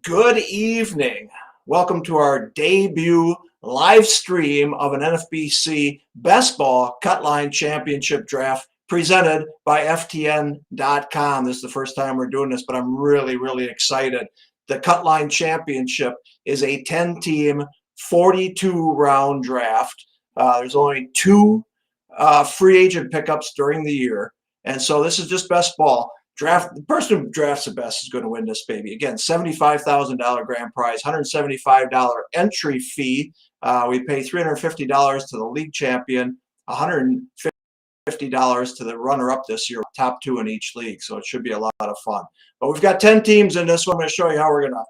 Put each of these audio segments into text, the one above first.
Good evening. Welcome to our debut live stream of an NFBC Best Ball Cutline Championship Draft presented by FTN.com. This is the first time we're doing this, but I'm really excited. The Cutline Championship is a 10-team, 42-round draft. There's only two free agent pickups during the year, and so this is just best ball. The person who drafts the best is going to win this baby. Again, $75,000 grand prize, $175 entry fee. We pay $350 to the league champion, $150 to the runner-up this year, top two in each league. So it should be a lot of fun. But we've got 10 teams in this one. I'm going to show you how we're going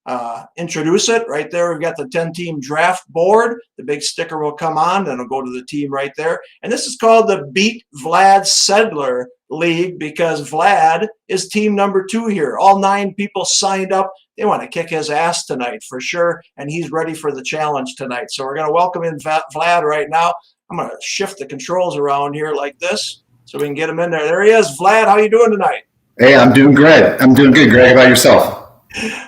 to introduce it. Right there, we've got the 10-team draft board. The big sticker will come on, then it'll go to the team right there. And this is called the Beat Vlad Sedler League because Vlad is team number 2 here. All 9 people signed up. They want to kick his ass tonight for sure, and he's ready for the challenge tonight. So we're going to welcome in Vlad right now. I'm going to shift the controls around here like this so we can get him in there. There he is. Vlad, how you doing tonight? Hey, I'm doing great. I'm doing good, Greg. How about yourself?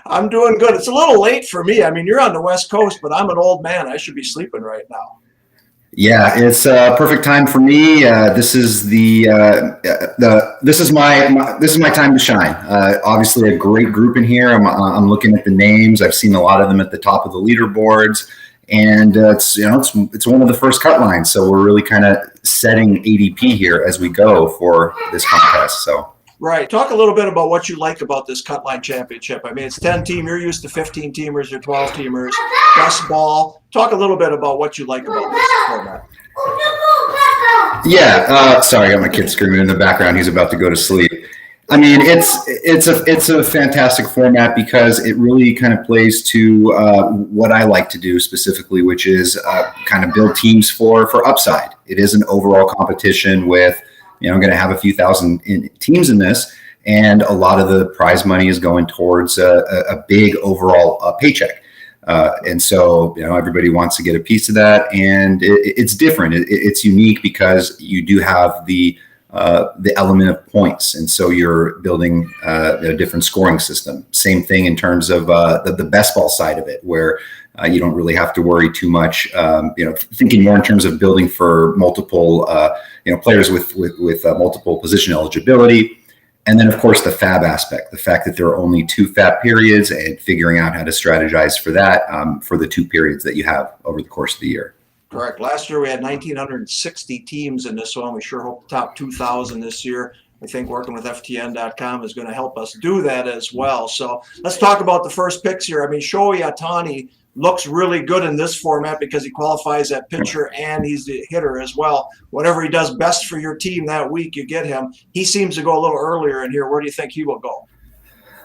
I'm doing good. It's a little late for me. I mean, you're on the West Coast, but I'm an old man. I should be sleeping right now. Yeah, it's perfect time for me. This is this is my time to shine. Obviously, a great group in here. I'm looking at the names. I've seen a lot of them at the top of the leaderboards, and it's one of the first cut lines. So we're really kind of setting ADP here as we go for this contest. So. Right. Talk a little bit about what you like about this Cutline Championship. I mean, it's 10-team. You're used to 15-teamers or 12-teamers. Best ball. Talk a little bit about what you like about this format. Yeah. Sorry, I got my kid screaming in the background. He's about to go to sleep. I mean, it's a fantastic format because it really kind of plays to what I like to do specifically, which is kind of build teams for upside. It is an overall competition with. I'm going to have a few thousand teams in this, and a lot of the prize money is going towards a big overall paycheck. And so, everybody wants to get a piece of that, and it's different. It's unique because you do have the element of points, and so you're building a different scoring system. Same thing in terms of the best ball side of it, where you don't really have to worry too much. Thinking more in terms of building for multiple, players with multiple position eligibility, and then of course the FAAB aspect, the fact that there are only 2 FAAB periods, and figuring out how to strategize for that for the 2 periods that you have over the course of the year. Correct. Last year we had 1,960 teams in this one. We sure hope the top 2,000 this year. I think working with FTN.com is going to help us do that as well. So let's talk about the first picks here. I mean, Shohei Ohtani looks really good in this format because he qualifies at pitcher and he's the hitter as well. Whatever he does best for your team that week, you get him. He seems to go a little earlier in here. Where do you think he will go?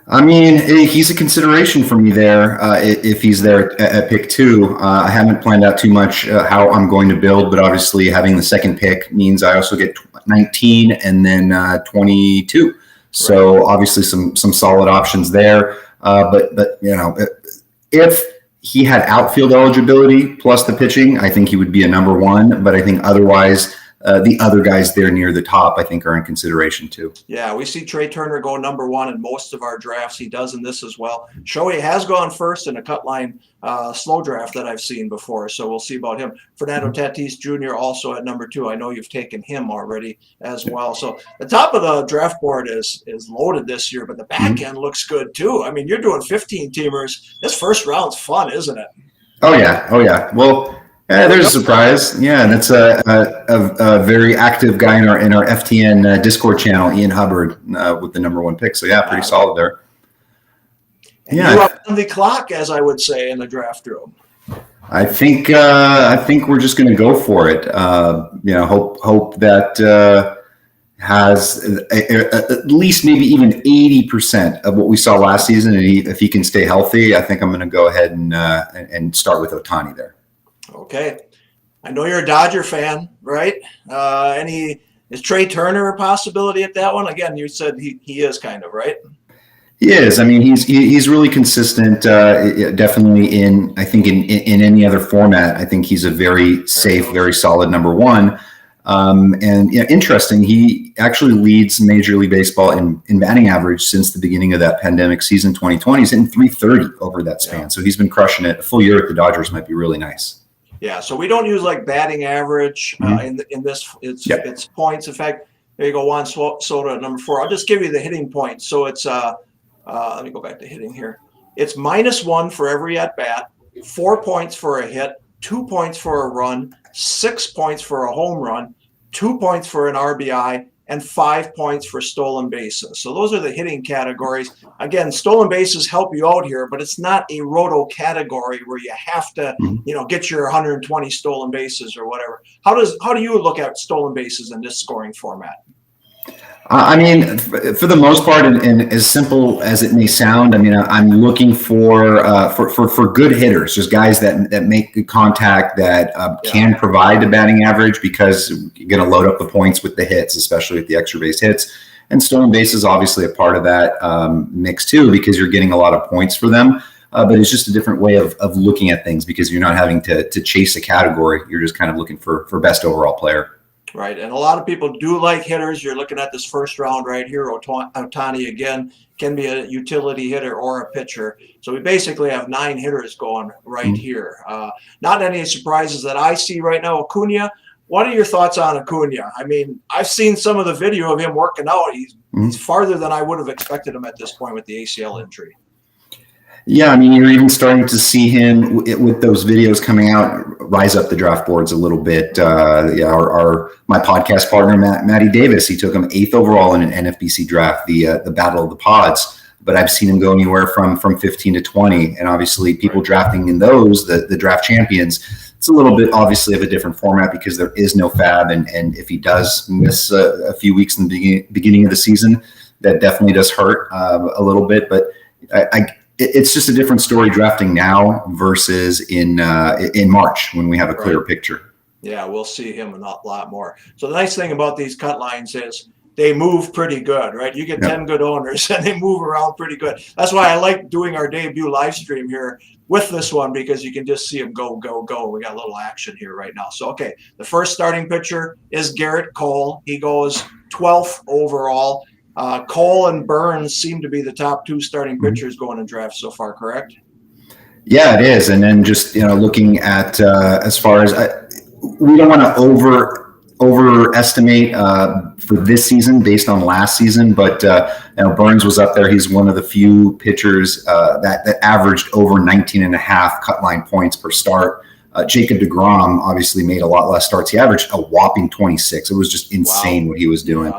I mean, he's a consideration for me there if he's there at pick 2. I haven't planned out too much how I'm going to build, but obviously having the second pick means I also get 19 and then 22. So right. Obviously some solid options there. But if he had outfield eligibility plus the pitching, I think he would be a number 1. But I think otherwise, the other guys there near the top, I think, are in consideration too. Yeah, we see Trey Turner go number 1 in most of our drafts. He does in this as well. Shohei has gone first in a Cutline slow draft that I've seen before, so we'll see about him. Fernando Tatis Jr. also at number 2. I know you've taken him already as well. So the top of the draft board is loaded this year, but the back end looks good too. I mean, you're doing 15-teamers. This first round's fun, isn't it? Oh yeah. Well. There's a surprise. Yeah, and it's a very active guy in our FTN Discord channel, Ian Hubbard, with the number 1 pick. So yeah, pretty solid there. And you're up on the clock, as I would say, in the draft room. I think we're just going to go for it. Hope that has at least maybe even 80% of what we saw last season, and if he can stay healthy, I think I'm going to go ahead and start with Ohtani there. Okay. I know you're a Dodger fan, right? Is Trey Turner a possibility at that one? Again, you said he is kind of, right? He is. I mean, he's really consistent. Definitely in any other format. I think he's a very safe, very solid number 1. And interesting, he actually leads Major League Baseball in batting average since the beginning of that pandemic season 2020. He's in 330 over that span. Yeah. So he's been crushing it. A full year at the Dodgers might be really nice. Yeah, so we don't use like batting average in this. It's points. In fact, there you go, Juan Soto at number 4. I'll just give you the hitting points. So it's let me go back to hitting here. It's -1 for every at bat, 4 points for a hit, 2 points for a run, 6 points for a home run, 2 points for an RBI, and 5 points for stolen bases. So those are the hitting categories. Again, stolen bases help you out here, but it's not a roto category where you have to, get your 120 stolen bases or whatever. How do you look at stolen bases in this scoring format? I mean, for the most part, and as simple as it may sound, I mean, I'm looking for good hitters, just guys that make good contact, that can provide the batting average, because you're going to load up the points with the hits, especially with the extra base hits. And stolen base is obviously a part of that mix too, because you're getting a lot of points for them. But it's just a different way of looking at things, because you're not having to chase a category. You're just kind of looking for best overall player. Right, and a lot of people do like hitters. You're looking at this first round right here. Ohtani, again, can be a utility hitter or a pitcher. So we basically have 9 hitters going right here. Not any surprises that I see right now. Acuna, what are your thoughts on Acuna? I mean, I've seen some of the video of him working out. He's farther than I would have expected him at this point with the ACL injury. Yeah, I mean, you're even starting to see him with those videos coming out rise up the draft boards a little bit. My podcast partner, Matty Davis, he took him 8th overall in an NFBC draft, the Battle of the Pods. But I've seen him go anywhere from 15 to 20. And obviously people drafting in those, the draft champions, it's a little bit obviously of a different format, because there is no FAAB. And if he does miss a few weeks in the beginning of the season, that definitely does hurt a little bit. But it's just a different story drafting now versus in March, when we have a clear picture. Yeah, we'll see him a lot more. So the nice thing about these cut lines is they move pretty good, right? You get 10 good owners and they move around pretty good. That's why I like doing our debut live stream here with this one, because you can just see them go. We got a little action here right now. So, okay, the first starting pitcher is Garrett Cole. He goes 12th overall. Cole and Burns seem to be the top 2 starting pitchers going in draft so far, correct? Yeah, it is. And then just, looking at as far as we don't want to overestimate for this season based on last season, but Burns was up there. He's one of the few pitchers that averaged over 19.5 cut line points per start. Jacob deGrom obviously made a lot less starts. He averaged a whopping 26. It was just insane what he was doing.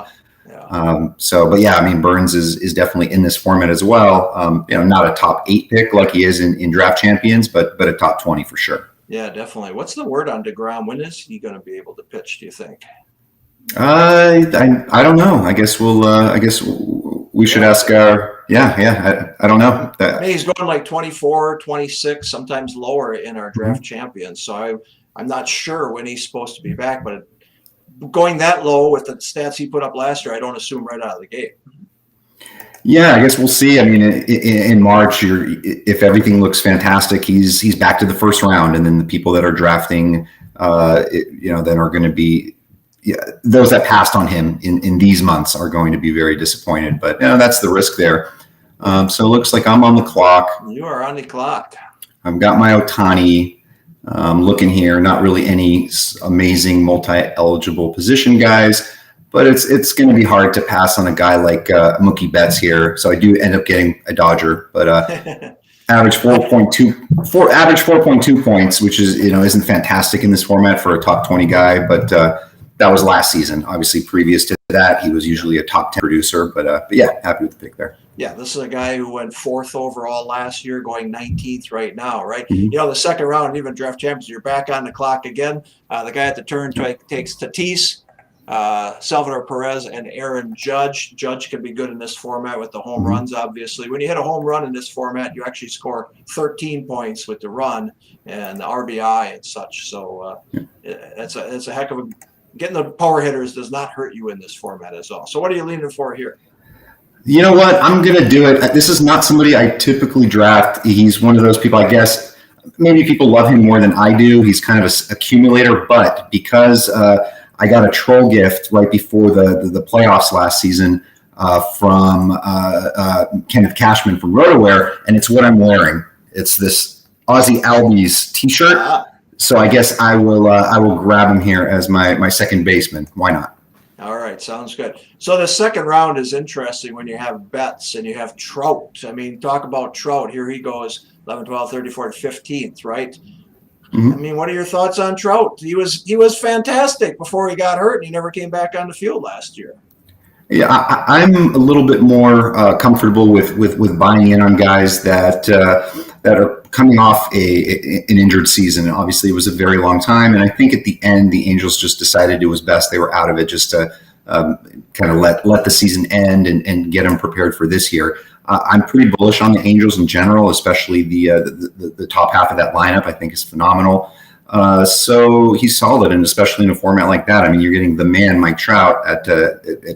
But yeah, I mean, Burns is definitely in this format as well. Not a top 8 pick like he is in draft champions, but a top 20 for sure. Yeah, definitely. What's the word on deGrom? When is he going to be able to pitch, do you think? I don't know. I guess we should ask our, I don't know. I mean, he's going like 24, 26, sometimes lower in our draft champions. So I'm not sure when he's supposed to be back, but going that low with the stats he put up last year, I don't assume right out of the gate. Yeah, I guess we'll see. I mean, in March, if everything looks fantastic, he's back to the first round, and then the people that are drafting, then are going to be those that passed on him in these months are going to be very disappointed. But that's the risk there. So it looks like I'm on the clock. You are on the clock. I've got my Ohtani. Looking here, not really any amazing multi-eligible position guys, but it's going to be hard to pass on a guy like Mookie Betts here. So I do end up getting a Dodger, but average 4.2 points, which is isn't fantastic in this format for a top 20 guy, but that was last season. Obviously, previous to that, he was usually a top 10 producer, but yeah, happy with the pick there. Yeah, this is a guy who went 4th overall last year, going 19th right now, right? The second round, even draft champions, you're back on the clock again. The guy at the turn takes Tatis, Salvador Perez, and Aaron Judge. Judge can be good in this format with the home runs, obviously. When you hit a home run in this format, you actually score 13 points with the run and the RBI and such. So it's a heck of a – getting the power hitters does not hurt you in this format as well. So what are you leaning for here? You know what? I'm going to do it. This is not somebody I typically draft. He's one of those people, I guess, maybe people love him more than I do. He's kind of an accumulator, but because I got a troll gift right before the playoffs last season from Kenneth Cashman from RotoWare, and it's what I'm wearing. It's this Aussie Albies T-shirt. So I guess I will grab him here as my second baseman. Why not? All right, sounds good. So the second round is interesting when you have Betts and you have Trout. I mean, talk about Trout. Here he goes, 11, 12, 34, 15th, right? Mm-hmm. I mean, what are your thoughts on Trout? He was fantastic before he got hurt, and he never came back on the field last year. Yeah, I'm a little bit more comfortable with buying in on guys that are coming off an injured season. And obviously, it was a very long time, and I think at the end, the Angels just decided it was best they were out of it, just to kind of let the season end and get them prepared for this year. I'm pretty bullish on the Angels in general, especially the top half of that lineup. I think is phenomenal. So he's solid, and especially in a format like that. I mean, you're getting the man, Mike Trout, at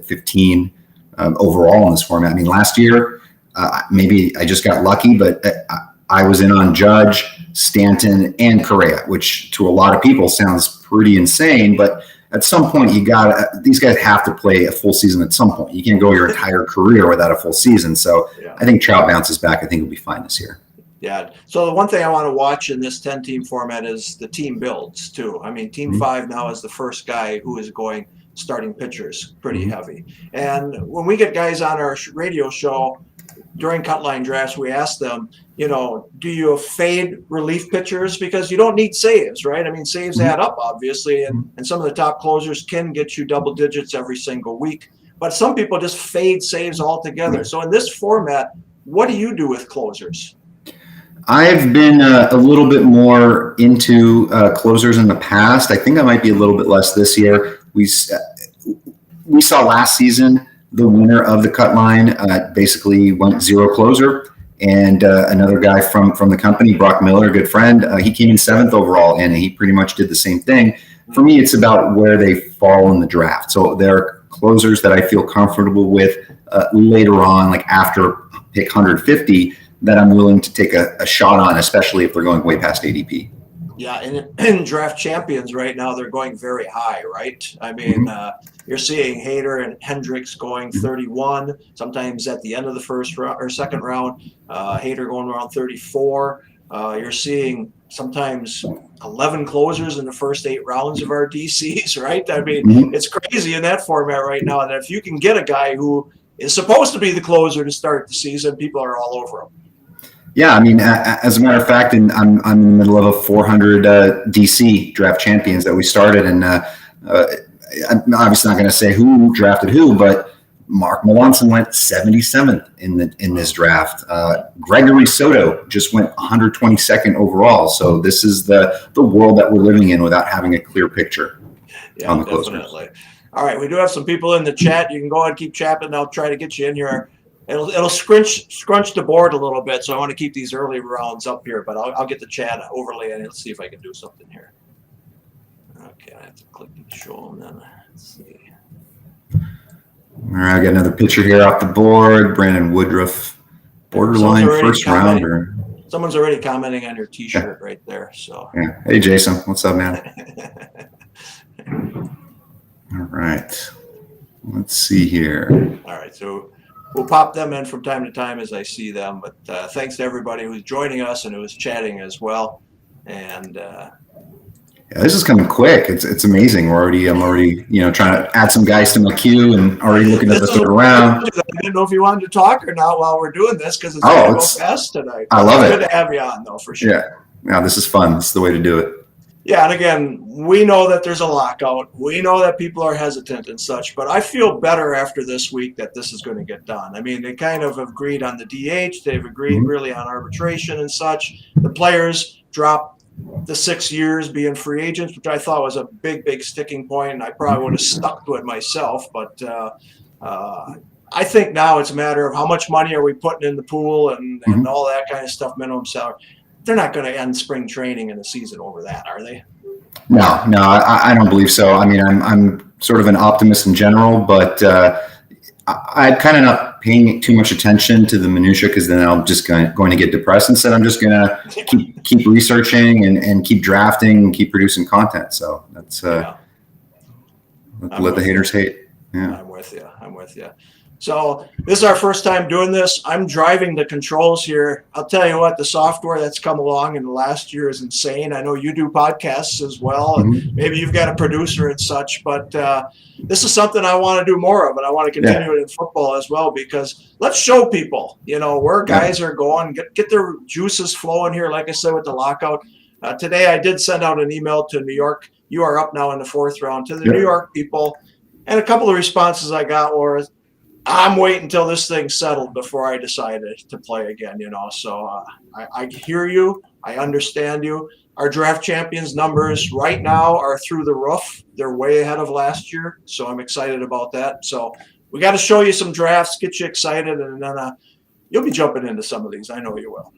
15 overall in this format. I mean, last year, maybe I just got lucky, but I was in on Judge, Stanton, and Correa, which to a lot of people sounds pretty insane. But at some point, these guys have to play a full season at some point. You can't go your entire career without a full season. So yeah. I think Trout bounces back. I think he'll be fine this year. Yeah. So the one thing I want to watch in this 10-team format is the team builds too. I mean, Team 5 now is the first guy who is going starting pitchers pretty heavy. And when we get guys on our radio show during Cutline drafts, we ask them, do you fade relief pitchers? Because you don't need saves, right? I mean, saves add up, obviously, and some of the top closers can get you double digits every single week. But some people just fade saves altogether. So in this format, what do you do with closers? I've been a little bit more into closers in the past. I think I might be a little bit less this year. We saw last season the winner of the Cutline basically went zero closer, and another guy from the company, Brock Miller, a good friend, he came in 7th overall, and he pretty much did the same thing. For me, it's about where they fall in the draft. So there are closers that I feel comfortable with later on, like after pick 150, that I'm willing to take a shot on, especially if they're going way past ADP. Yeah, in draft champions right now, they're going very high, right? I mean, you're seeing Hader and Hendricks going 31, sometimes at the end of the first round or second round, Hader going around 34. You're seeing sometimes 11 closers in the first 8 rounds of our DCs, right? I mean, it's crazy in that format right now that if you can get a guy who is supposed to be the closer to start the season, people are all over him. Yeah, I mean, as a matter of fact, I'm in the middle of a 400 DC draft champions that we started, and I'm obviously not going to say who drafted who, but Mark Melanson went 77th in this draft. Gregory Soto just went 122nd overall. So this is the world that we're living in without having a clear picture on the closers. Definitely. All right, we do have some people in the chat. You can go ahead and keep chatting. I'll try to get you in here. It'll scrunch the board a little bit, so I want to keep these early rounds up here, but I'll get the chat overlay and let's see if I can do something here. Okay, I have to click and show them then. Let's see. All right, I got another picture here off the board. Brandon Woodruff, borderline first rounder. Someone's already commenting on your T-shirt right there. So yeah. Hey, Jason, what's up, man? All right, let's see here. All right, so we'll pop them in from time to time as I see them. But thanks to everybody who's joining us and who's chatting as well. And yeah, this is coming quick. It's amazing. I'm already trying to add some guys to my queue and already looking at the third round. I didn't know if you wanted to talk or not while we're doing this because it's going to go fast tonight. I love it. Good to have you on though, for sure. Yeah, this is fun. This is the way to do it. Yeah, and again, we know that there's a lockout. We know that people are hesitant and such, but I feel better after this week that this is going to get done. I mean, they kind of have agreed on the DH. They've agreed really on arbitration and such. The players dropped the 6 years being free agents, which I thought was a big sticking point, and I probably would have stuck to it myself. But I think now it's a matter of how much money are we putting in the pool and all that kind of stuff, minimum salary. They're not going to end spring training in the season over that, are they? No, I don't believe so. I mean, I'm sort of an optimist in general, but I'm kind of not paying too much attention to the minutia because then I'm just going to get depressed. Instead, I'm just going to keep researching and keep drafting and keep producing content. So that's Let the haters hate. Yeah. I'm with you. I'm with you. So this is our first time doing this. I'm driving the controls here. I'll tell you what, the software that's come along in the last year is insane. I know you do podcasts as well, and maybe you've got a producer and such, but this is something I want to do more of, and I want to continue it in football as well, because let's show people, where guys are going, get their juices flowing here, like I said, with the lockout. Today I did send out an email to New York. You are up now in the 4th round, to the New York people, and a couple of responses I got were, I'm waiting until this thing's settled before I decided to play again, So I hear you. I understand you. Our draft champions numbers right now are through the roof. They're way ahead of last year. So I'm excited about that. So we got to show you some drafts, get you excited, and then you'll be jumping into some of these. I know you will.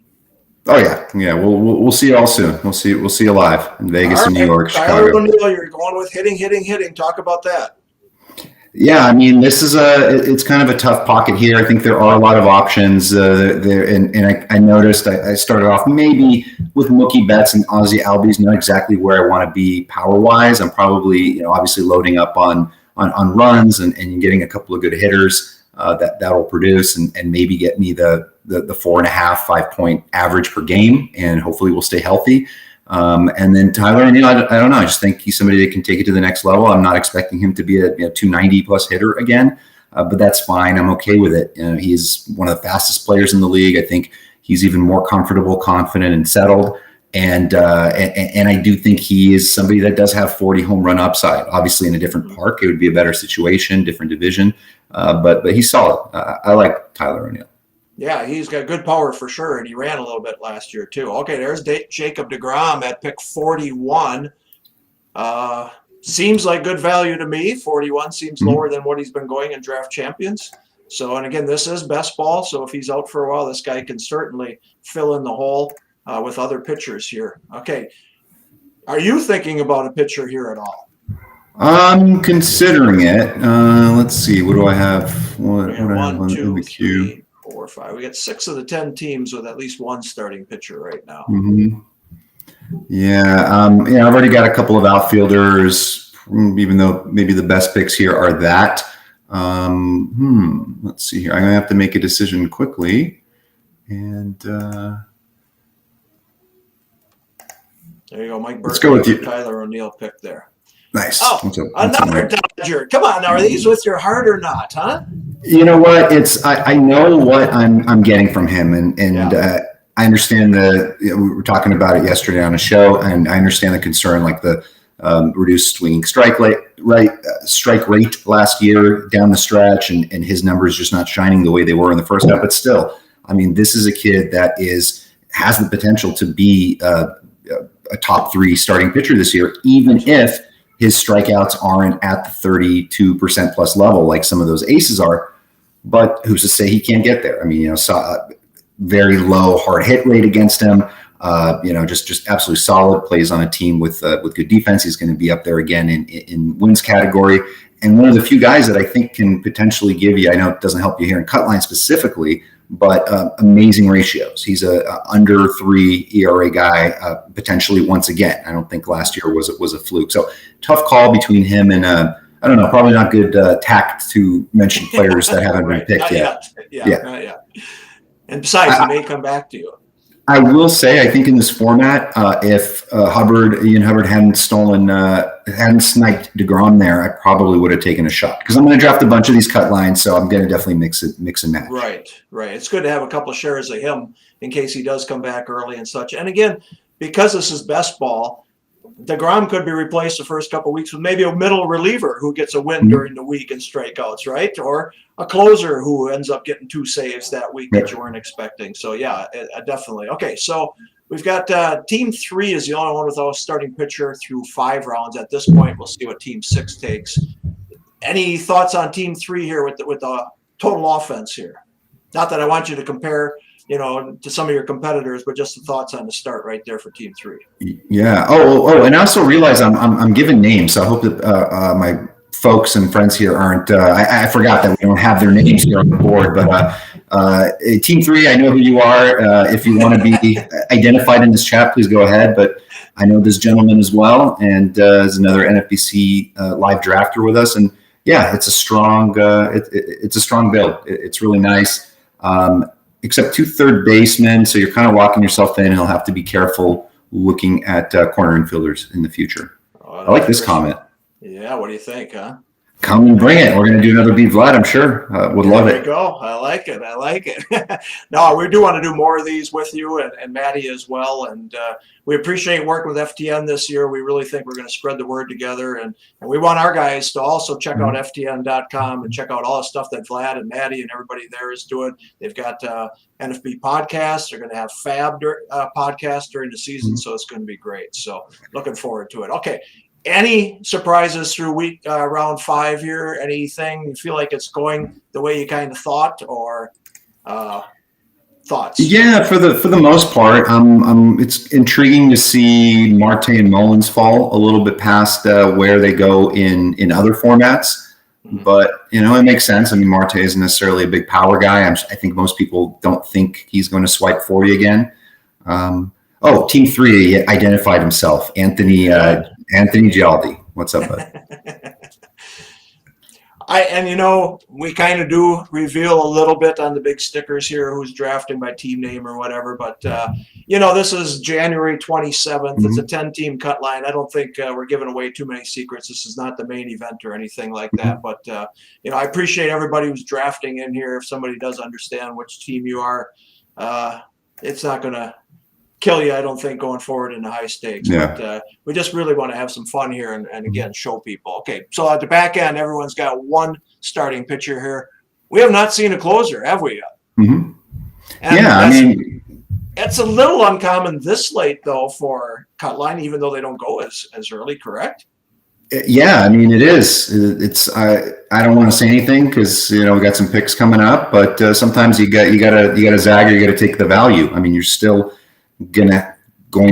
Oh yeah. Yeah. We'll see you all soon. We'll see you live in Vegas and New York, Tyler Chicago. O'Neill, you're going with hitting. Talk about that. Yeah, I mean, this is it's kind of a tough pocket here. I think there are a lot of options there, and I noticed I started off maybe with Mookie Betts and Ozzie Albies, not exactly where I want to be power wise. I'm probably obviously loading up on runs and getting a couple of good hitters that will produce and maybe get me the 4.5, 5 point average per game, and hopefully we'll stay healthy. And then Tyler O'Neill, I don't know. I just think he's somebody that can take it to the next level. I'm not expecting him to be a 290 plus hitter again, but that's fine. I'm okay with it. He's one of the fastest players in the league. I think he's even more comfortable, confident, and settled. And I do think he is somebody that does have 40 home run upside. Obviously, in a different park, it would be a better situation, different division. But he's solid. I like Tyler O'Neill. Yeah, he's got good power for sure, and he ran a little bit last year too. Okay, there's Jacob deGrom at pick 41. Seems like good value to me. 41 seems lower than what he's been going in draft champions. So, and again, this is best ball, so if he's out for a while, this guy can certainly fill in the hole with other pitchers here. Okay, are you thinking about a pitcher here at all? I'm considering it. Let's see. What do I have? What do I have in the queue? 3, 4, 5. We got 6 of the 10 teams with at least one starting pitcher right now. Yeah. I've already got a couple of outfielders, even though maybe the best picks here are that. Let's see here. I'm going to have to make a decision quickly. And there you go. Mike Burke. Let's go with you. Tyler O'Neill pick there. Nice. Oh, another Dodger. Come on, now, are these with your heart or not, huh? You know what? I know what I'm getting from him, and I understand we were talking about it yesterday on a show, and I understand the concern, like the reduced swinging strike rate last year down the stretch, and his numbers just not shining the way they were in the first half. But still, I mean, this is a kid that has the potential to be a top 3 starting pitcher this year, even if his strikeouts aren't at the 32% plus level like some of those aces are. But who's to say he can't get there? I mean, very low hard hit rate against him. Just absolutely solid. Plays on a team with good defense. He's going to be up there again in wins category. And one of the few guys that I think can potentially give you, I know it doesn't help you here in Cutline specifically, but amazing ratios. He's a under 3 ERA guy, potentially once again. I don't think last year was a fluke. So tough call between him and I don't know, probably not good tact to mention players that haven't been picked yet. Yeah. And besides, he may come back to you. I will say, I think in this format, if Ian Hubbard hadn't sniped deGrom there, I probably would have taken a shot, because I'm going to draft a bunch of these cut lines, so I'm going to definitely mix and match. Right. It's good to have a couple of shares of him in case he does come back early and such. And again, because this is best ball, deGrom could be replaced the first couple of weeks with maybe a middle reliever who gets a win during the week and strikeouts, right? Or a closer who ends up getting 2 saves that week that you weren't expecting. So, yeah, definitely. Okay, so we've got Team 3 is the only one without a starting pitcher through 5 rounds. At this point, we'll see what Team 6 takes. Any thoughts on Team 3 here with the total offense here? Not that I want you to compare to some of your competitors, but just the thoughts on the start right there for Team 3. Yeah. Oh, and I also realize I'm giving names, so I hope that my folks and friends here aren't, I forgot that we don't have their names here on the board, but Team 3, I know who you are. If you want to be identified in this chat, please go ahead. But I know this gentleman as well, and is another NFBC live drafter with us. And yeah, it's a strong, it's a strong build. It's really nice, except 2 third basemen. So you're kind of locking yourself in, and you'll have to be careful looking at corner infielders in the future. I like this comment. Yeah, what do you think, huh? Come and bring it. We're going to do another Beat Vlad, I'm sure. Would love it. There you go. I like it. I like it. No, we do want to do more of these with you and Maddie as well. And we appreciate working with FTN this year. We really think we're going to spread the word together. And we want our guys to also check out FTN.com and check out all the stuff that Vlad and Maddie and everybody there is doing. They've got NFB podcasts. They're going to have FAAB podcasts during the season. So it's going to be great. So looking forward to it. Okay. Any surprises through round 5 here? Anything you feel like it's going the way you kind of thought, or thoughts? Yeah, for the most part, it's intriguing to see Marte and Mullins fall a little bit past where they go in other formats. But it makes sense. I mean, Marte isn't necessarily a big power guy. I think most people don't think he's going to swipe 40 again. Team 3 identified himself, Anthony Gialdi. What's up, bud? We kind of do reveal a little bit on the big stickers here who's drafting by team name or whatever. But, this is January 27th. It's a 10-team cut line. I don't think we're giving away too many secrets. This is not the main event or anything like that. But, I appreciate everybody who's drafting in here. If somebody does understand which team you are, it's not going to kill you, I don't think, going forward in the high stakes. Yeah. But we just really want to have some fun here and again, show people. Okay, so at the back end, everyone's got one starting pitcher here. We have not seen a closer, have we yet? Mm-hmm. It's a little uncommon this late, though, for Cutline, even though they don't go as early, correct? Yeah, it is. It's I don't want to say anything because we got some picks coming up, but sometimes you got to zag or you got to take the value. You're still going to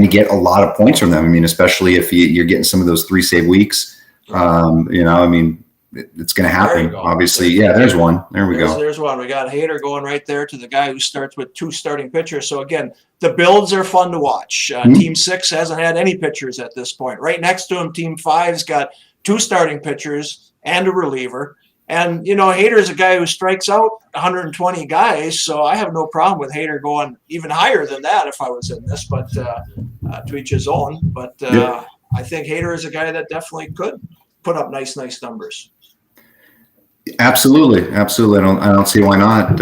get a lot of points from them. Especially if you're getting some of those 3 save weeks. It's going to happen. Obviously, yeah. There's one. There's one. We got a hater going right there to the guy who starts with 2 starting pitchers. So again, the builds are fun to watch. Team 6 hasn't had any pitchers at this point. Right next to him, Team 5's got 2 starting pitchers and a reliever. And, Hater's a guy who strikes out 120 guys, so I have no problem with Hater going even higher than that if I was in this, but to each his own. But I think Hater is a guy that definitely could put up nice numbers. Absolutely. I don't see why not.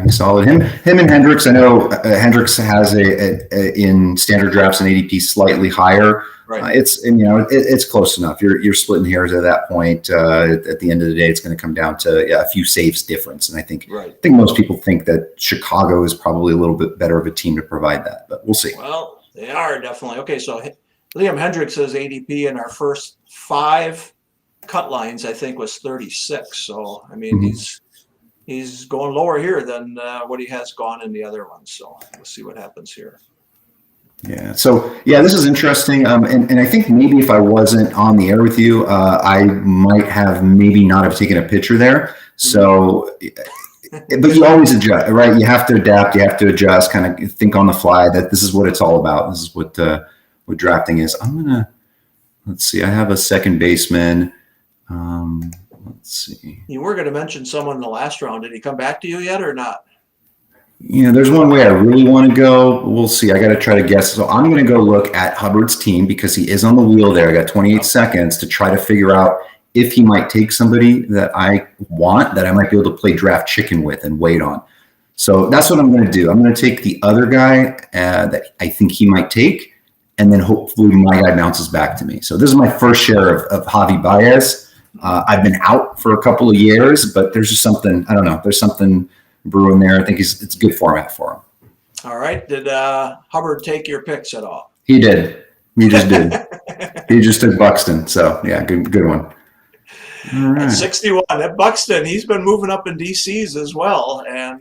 He's solid. Him and Hendricks. I know Hendricks has in standard drafts an ADP slightly higher. Right. It's close enough. You're splitting hairs at that point. At the end of the day, it's going to come down to a few saves difference. And I think most people think that Chicago is probably a little bit better of a team to provide that, but we'll see. Well, they are definitely. Okay, so Liam Hendricks' ADP in our first 5 cut lines, I think, was 36. So he's going lower here than what he has gone in the other ones. So we'll see what happens here. Yeah. So this is interesting. And I think maybe if I wasn't on the air with you, I might have maybe not have taken a picture there. So, but you always adjust, right? You have to adapt. You have to adjust. Kind of think on the fly that this is what it's all about. This is what drafting is. Let's see. I have a second baseman. Let's see. You were going to mention someone in the last round. Did he come back to you yet or not? There's one way I really want to go. We'll see. I got to try to guess. So I'm going to go look at Hubbard's team because he is on the wheel there. I got 28 seconds to try to figure out if he might take somebody that I want, that I might be able to play draft chicken with and wait on. So that's what I'm going to do. I'm going to take the other guy that I think he might take, and then hopefully my guy bounces back to me. So this is my first share of Javi Baez. I've been out for a couple of years, but there's just something, I don't know, there's something brewing there. I think it's a good format for him. All right. Did Hubbard take your picks at all? He did. He just did. He just took Buxton. So, yeah, good one. All right. At 61, at Buxton, he's been moving up in DCs as well. And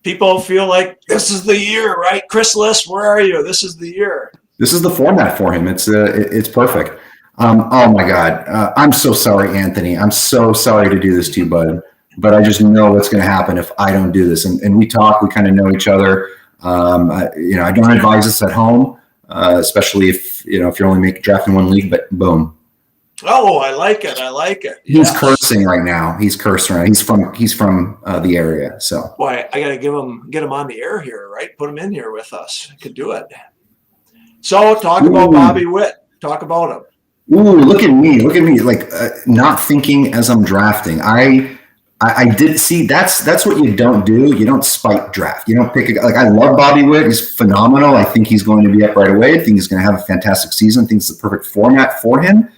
people feel like this is the year, right? Chris Liss, where are you? This is the year. This is the format for him. It's perfect. Oh my God. I'm so sorry, Anthony. I'm so sorry to do this to you, bud. But I just know what's going to happen if I don't do this. And we talk, we kind of know each other. I don't advise this at home, especially if you're only drafting one league, but boom. Oh, I like it. I like it. He's cursing right now. He's cursing right. He's from the area. So boy, I got to get him on the air here, right? Put him in here with us. I could do it. So talk about Bobby Witt. Talk about him. Ooh, look at me. Look at me. Like not thinking as I'm drafting. I did see that's what you don't do. You don't spike draft. You don't pick like I love Bobby Witt. He's phenomenal. I think he's going to be up right away. I think he's going to have a fantastic season. I think it's the perfect format for him.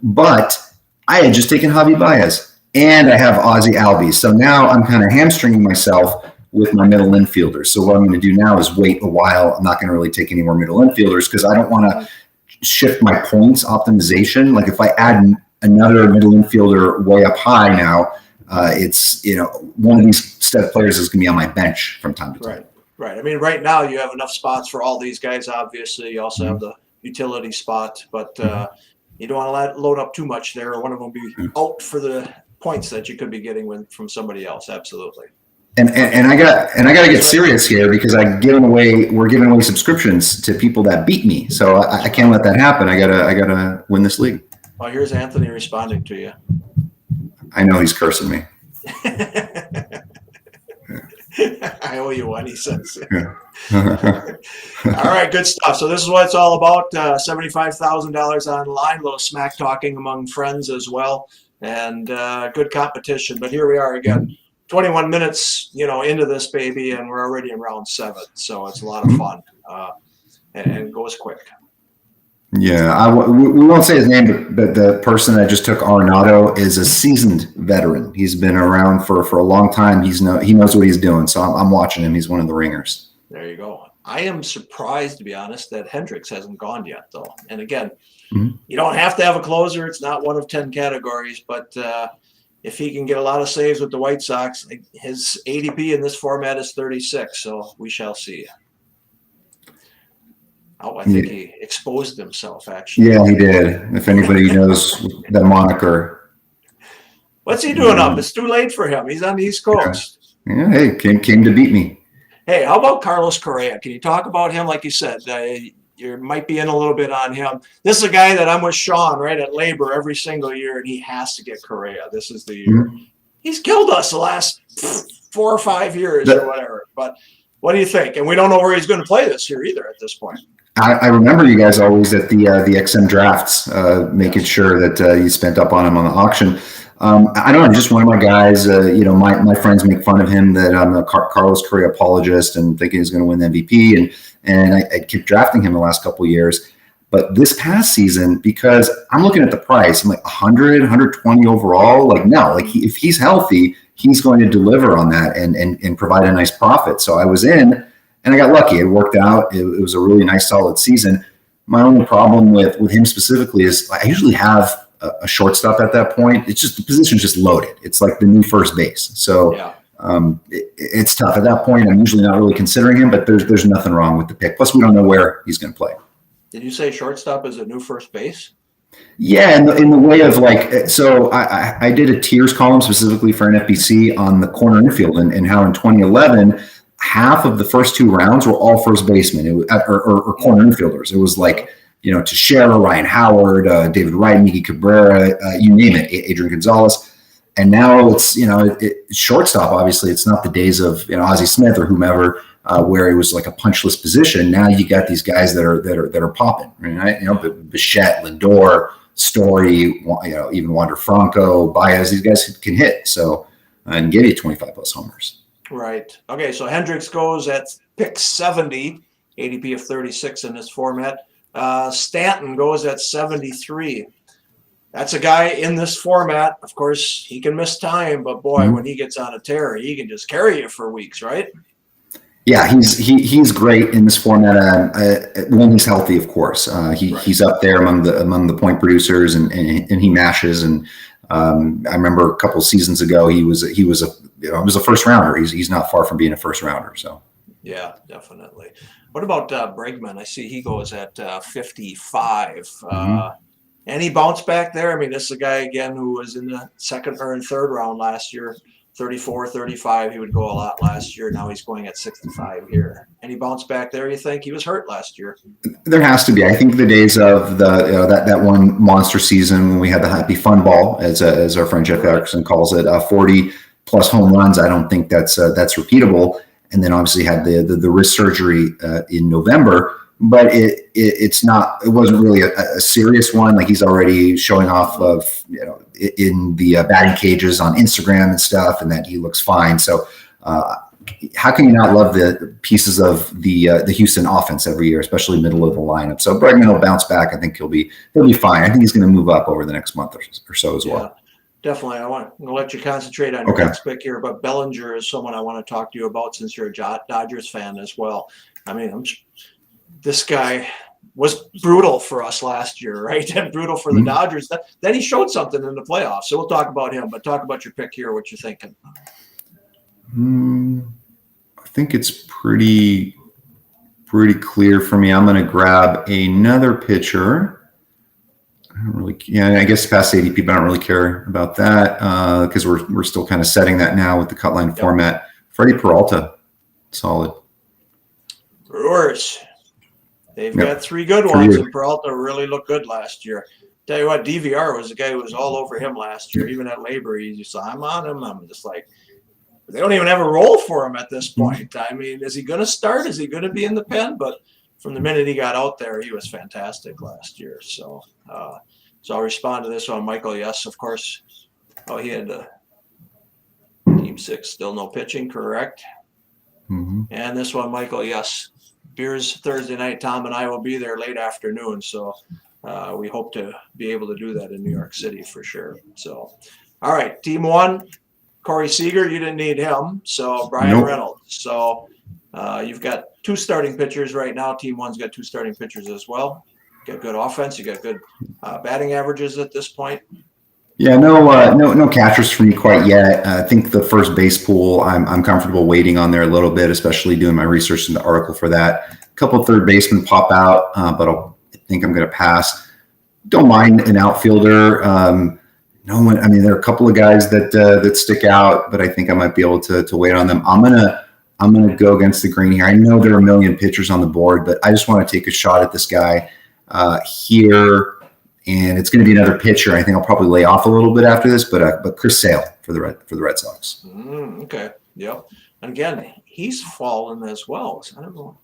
But I had just taken Javi Baez and I have Ozzie Albies. So now I'm kind of hamstringing myself with my middle infielders. So what I'm going to do now is wait a while. I'm not going to really take any more middle infielders because I don't want to shift my points optimization. Like if I add another middle infielder way up high now, it's one of these stud players is going to be on my bench from time to time. Right. I mean, right now you have enough spots for all these guys. Obviously, you also have the utility spot, but you don't want to load up too much there, or one of them be out for the points that you could be getting from somebody else. Absolutely. And I got to get serious here because we're giving away subscriptions to people that beat me. So I can't let that happen. I gotta win this league. Well, here's Anthony responding to you. I know he's cursing me. I owe you one, he says. All right, good stuff. So this is what it's all about. $75,000 online, a little smack talking among friends as well, and good competition. But here we are again, 21 minutes, into this baby, and we're already in round 7. So it's a lot of fun, and it goes quick. Yeah, we won't say his name, but the person that just took Arenado is a seasoned veteran. He's been around for a long time. He knows what he's doing. So I'm watching him. He's one of the ringers. There you go. I am surprised, to be honest, that Hendricks hasn't gone yet, though. And again, you don't have to have a closer. It's not one of 10 categories. But if he can get a lot of saves with the White Sox, his ADP in this format is 36. So we shall see. Oh, I think he exposed himself, actually. Yeah, he did. If anybody knows that moniker. What's he doing up? It's too late for him. He's on the East Coast. Yeah, hey, came to beat me. Hey, how about Carlos Correa? Can you talk about him? Like you said, you might be in a little bit on him. This is a guy that I'm with Sean, right, at Labor every single year, and he has to get Correa. This is the year. He's killed us the last 4 or 5 years or whatever. But what do you think? And we don't know where he's going to play this year either at this point. I remember you guys always at the XM drafts, making sure that you spent up on him on the auction. I don't know, just one of my guys. My friends make fun of him that I'm a Carlos Correa apologist and thinking he's going to win the MVP, and I keep drafting him the last couple of years. But this past season, because I'm looking at the price, I'm like 100, 120 overall. Like no, if he's healthy, he's going to deliver on that and provide a nice profit. So I was in. And I got lucky. It worked out. It was a really nice, solid season. My only problem with him specifically is I usually have a shortstop at that point. It's just the position's just loaded. It's like the new first base. So it's tough. At that point, I'm usually not really considering him, but there's nothing wrong with the pick. Plus, we don't know where he's going to play. Did you say shortstop is a new first base? Yeah, in the way of so I did a tiers column specifically for NFBC on the corner infield and how in 2011, half of the first 2 rounds were all first basemen or corner infielders. It was like, Teixeira, Ryan Howard, David Wright, Miggy Cabrera, you name it, Adrian Gonzalez. And now it's, it's shortstop. Obviously, it's not the days of Ozzie Smith or whomever, where it was like a punchless position. Now you got these guys that are popping, right? Bichette, Lindor, Story, even Wander Franco, Baez. These guys can hit, so and give you 25 plus homers. Right. Okay, so Hendricks goes at pick 70, ADP of 36 in this format. Stanton goes at 73. That's a guy in this format. Of course, he can miss time, but boy, when he gets on a tear, he can just carry you for weeks, right? Yeah, he's great in this format when he's healthy, of course. He's up there among the point producers, and he mashes. And I remember a couple seasons ago, he was a first rounder. He's not far from being a first rounder. So yeah, definitely. What about Bregman? I see he goes at 55. Any bounce back there? I mean, this is a guy, again, who was in the second or third round last year, 34, 35. He would go a lot last year. Now he's going at 65 here. Any bounce back there, you think? He was hurt last year. There has to be. I think the days of that one monster season when we had the Happy Fun Ball, as our friend Jeff Erickson calls it, 40 plus home runs. I don't think that's repeatable. And then obviously had the wrist surgery in November. But it wasn't really a serious one. Like, he's already showing off of, in the batting cages on Instagram and stuff, and that he looks fine. So how can you not love the pieces of the Houston offense every year, especially middle of the lineup? So Bregman will bounce back. I think he'll be fine. I think he's going to move up over the next month or so as well. Definitely. I'm going to let you concentrate on your next pick here, but Bellinger is someone I want to talk to you about since you're a Dodgers fan as well. I mean, this guy was brutal for us last year, right? And brutal for the Dodgers. Then he showed something in the playoffs. So we'll talk about him, but talk about your pick here, what you're thinking. I think it's pretty clear for me. I'm going to grab another pitcher. I guess past ADP, but I don't really care about that because we're still kind of setting that now with the Cutline format. Freddie Peralta, solid. Brewers. They've got three good ones, and Peralta really looked good last year. Tell you what, DVR was the guy who was all over him last year. Even at Labor, he just, I'm on him. I'm just like, they don't even have a role for him at this point. I mean, is he going to start? Is he going to be in the pen? But from the minute he got out there, he was fantastic last year. So I'll respond to this one. Michael, yes, of course. Oh, he had Team 6, still no pitching, correct? Mm-hmm. And this one, Michael, yes. Beers Thursday night. Tom and I will be there late afternoon. So we hope to be able to do that in New York City for sure. So, all right. Team 1, Corey Seager, you didn't need him. So Brian Reynolds. So you've got 2 starting pitchers right now. Team 1's got 2 starting pitchers as well. You got good offense. You got good batting averages at this point. Yeah, no catchers for me quite yet. I think the first base pool, I'm comfortable waiting on there a little bit, especially doing my research in the article for that. A couple of third basemen pop out, but I think I'm going to pass. Don't mind an outfielder. There are a couple of guys that stick out, but I think I might be able to wait on them. I'm gonna go against the grain here. I know there are a million pitchers on the board, but I just want to take a shot at this guy here. And it's going to be another pitcher. I think I'll probably lay off a little bit after this, but Chris Sale for the Red Sox. Okay. Yep. And again, he's fallen as well. So I don't know.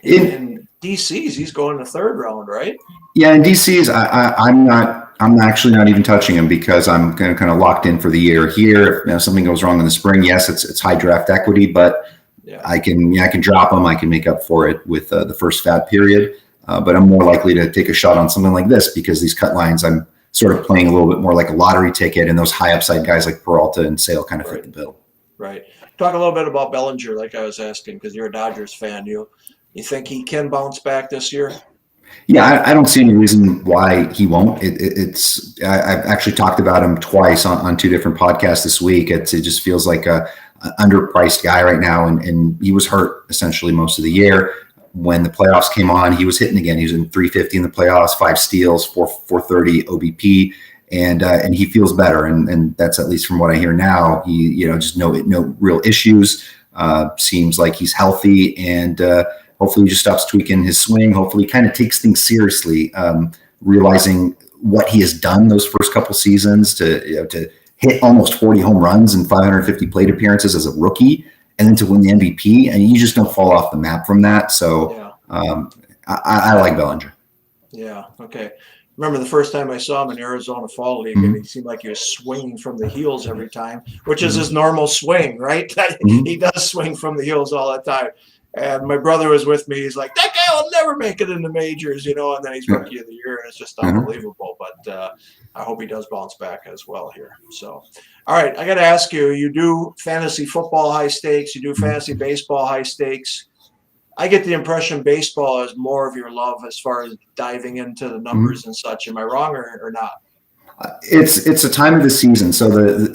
In DC's, he's going to 3rd round, right? Yeah, in DC's, I'm actually not even touching him because I'm kind of locked in for the year. Here, if something goes wrong in the spring, yes, it's high draft equity, but I can drop him. I can make up for it with the first FAAB period. But I'm more likely to take a shot on something like this because these cut lines, I'm sort of playing a little bit more like a lottery ticket, and those high upside guys like Peralta and Sale kind of fit the bill. Right. Talk a little bit about Bellinger, like I was asking, because you're a Dodgers fan. You think he can bounce back this year? Yeah, I don't see any reason why he won't. I've actually talked about him twice on 2 different podcasts this week. It just feels like an underpriced guy right now, and he was hurt essentially most of the year. When the playoffs came on, he was hitting again. He was in 350 in the playoffs, 5 steals, 430 OBP, and he feels better. And that's at least from what I hear now. He, just no real issues. Seems like he's healthy, and hopefully he just stops tweaking his swing. Hopefully he kind of takes things seriously, realizing what he has done those first couple seasons to hit almost 40 home runs and 550 plate appearances as a rookie. And then to win the MVP, and you just don't fall off the map from that. So I like Bellinger. Yeah. Okay. Remember the first time I saw him in Arizona Fall League, and he seemed like he was swinging from the heels every time, which is his normal swing, right? He does swing from the heels all the time. And my brother was with me. He's like, that guy will never make it in the majors, and then he's rookie of the year, and it's just unbelievable. But I hope he does bounce back as well here. So, all right, I got to ask you, you do fantasy football high stakes, you do fantasy baseball high stakes. I get the impression baseball is more of your love as far as diving into the numbers and such. Am I wrong or not? It's a time of the season. So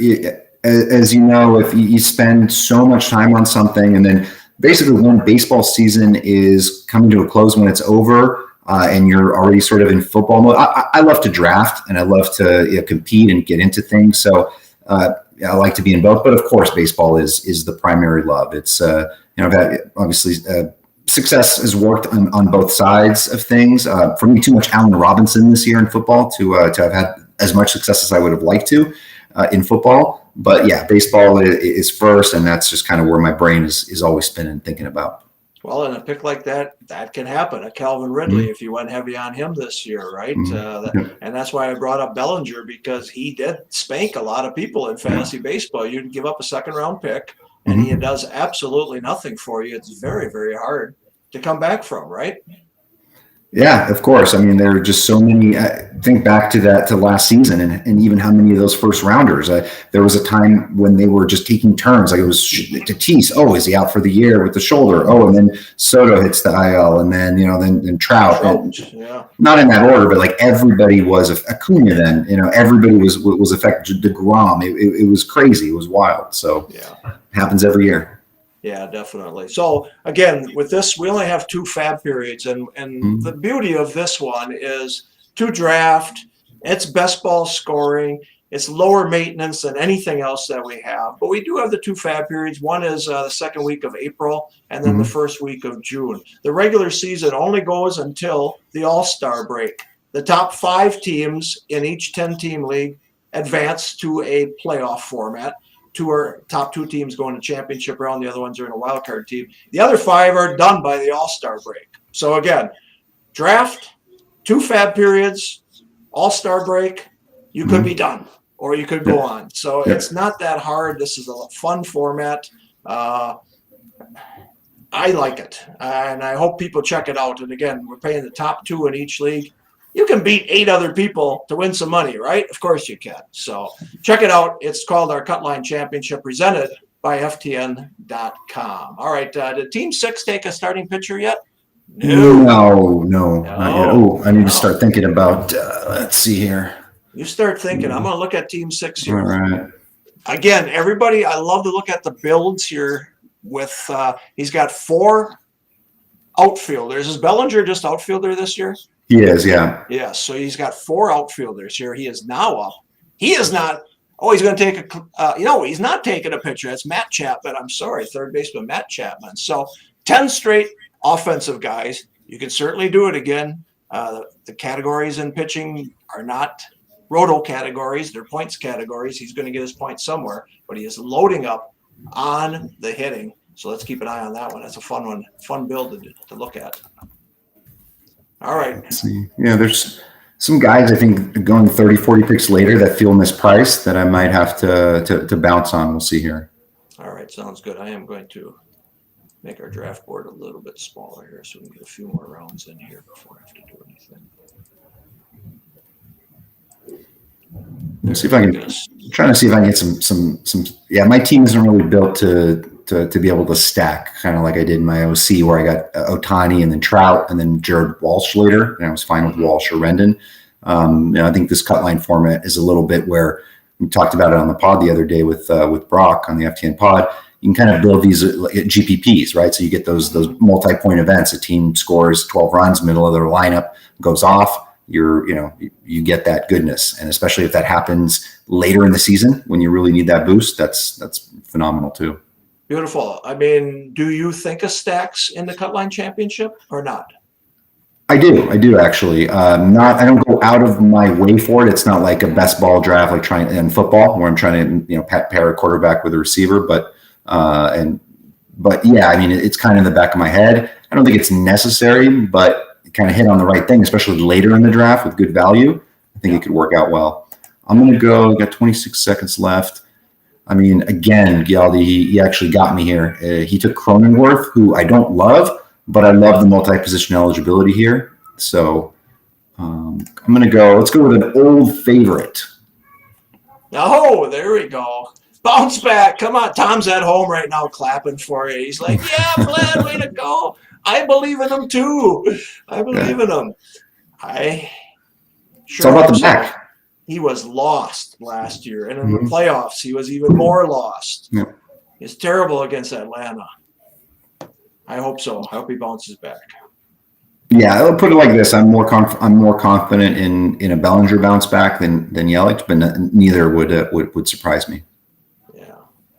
as you know, if you spend so much time on something, and then basically when baseball season is coming to a close, when it's over, and you're already sort of in football mode. I love to draft and I love to compete and get into things. So I like to be in both, but of course, baseball is the primary love. It's I've had obviously success has worked on both sides of things. For me, too much Allen Robinson this year in football to have had as much success as I would have liked to in football. But yeah, baseball is first, and that's just kind of where my brain is always spinning, thinking about. Well, in a pick like that can happen. A Calvin Ridley, if you went heavy on him this year, right? And that's why I brought up Bellinger, because he did spank a lot of people in fantasy baseball. You'd give up a second-round pick, and he does absolutely nothing for you. It's very, very hard to come back from, right? Yeah, of course. I mean, there are just so many. Think back to last season, and even how many of those first rounders. There was a time when they were just taking turns. Like it was Tatis. Oh, is he out for the year with the shoulder? Oh, and then Soto hits the IL, and then then Trout. Not in that order, but like everybody was Acuna. Then everybody was affected. DeGrom. It was crazy. It was wild. So yeah, it happens every year. Yeah, definitely. So again, with this, we only have 2 FAAB periods, and the beauty of this one is 2 draft. It's best ball scoring. It's lower maintenance than anything else that we have. But we do have the 2 FAAB periods. One is the second week of April, and then the first week of June. The regular season only goes until the All-Star break. The top 5 teams in each 10-team league advance to a playoff format. Top 2 teams go into championship round. The other ones are in a wild card team. The other 5 are done by the All-Star break. So again, draft, 2 FAAB periods, All-Star break, you could be done or you could go on. So it's not that hard. This is a fun format. I like it, and I hope people check it out. And again, we're paying the top 2 in each league. You can beat 8 other people to win some money, right? Of course you can. So check it out. It's called our Cutline Championship, presented by FTN.com. All right. Did Team 6 take a starting pitcher yet? No, not yet. Oh, I need to start thinking about, let's see here. You start thinking. I'm going to look at Team 6 here. All right. Again, everybody, I love to look at the builds here with, he's got 4 outfielders. Is Bellinger just outfielder this year? He is, yeah. Yeah, so he's got 4 outfielders here. He is now up. He is not. Oh, he's going to take he's not taking a pitcher. That's Matt Chapman. I'm sorry, third baseman Matt Chapman. So 10 straight offensive guys. You can certainly do it again. The categories in pitching are not roto categories. They're points categories. He's going to get his points somewhere, but he is loading up on the hitting. So let's keep an eye on that one. That's a fun one, fun build to look at. All right. Let's see. Yeah, there's some guys I think going 30, 40 picks later that feel mispriced that I might have to bounce on. We'll see here. All right, sounds good. I am going to make our draft board a little bit smaller here so we can get a few more rounds in here before I have to do anything. Let's see if I can. I'm trying to see if I can get some. Yeah, my team isn't really built to be able to stack, kind of like I did in my OC, where I got Ohtani and then Trout and then Jared Walsh later, and I was fine with Walsh or Rendon. I think this Cutline format is a little bit where we talked about it on the pod the other day with Brock on the FTN pod. You can kind of build these GPPs, right? So you get those multi-point events. A team scores 12 runs, middle of their lineup goes off. You get that goodness, and especially if that happens later in the season when you really need that boost, that's phenomenal too. Beautiful. I mean, do you think of stacks in the Cutline Championship or not? I do actually. I don't go out of my way for it. It's not like a best ball draft like trying in football where I'm trying to pair a quarterback with a receiver, but yeah, I mean it's kind of in the back of my head. I don't think it's necessary, but kind of hit on the right thing, especially later in the draft with good value. I think it could work out well. I'm going to go, got 26 seconds left. I mean, again, Gialdi, he actually got me here. He took Cronenworth, who I don't love, but I love the multi-position eligibility here. So I'm going to let's go with an old favorite. Oh, there we go. Bounce back. Come on. Tom's at home right now clapping for you. He's like, yeah, Vlad, way to go. I believe in him too. I believe in him. It's all about the back. He was lost last year, and in the playoffs, he was even more lost. Yeah. He's terrible against Atlanta. I hope so. I hope he bounces back. Yeah, I'll put it like this: I'm more confident in a Bellinger bounce back than Yelich, but neither would surprise me. Yeah.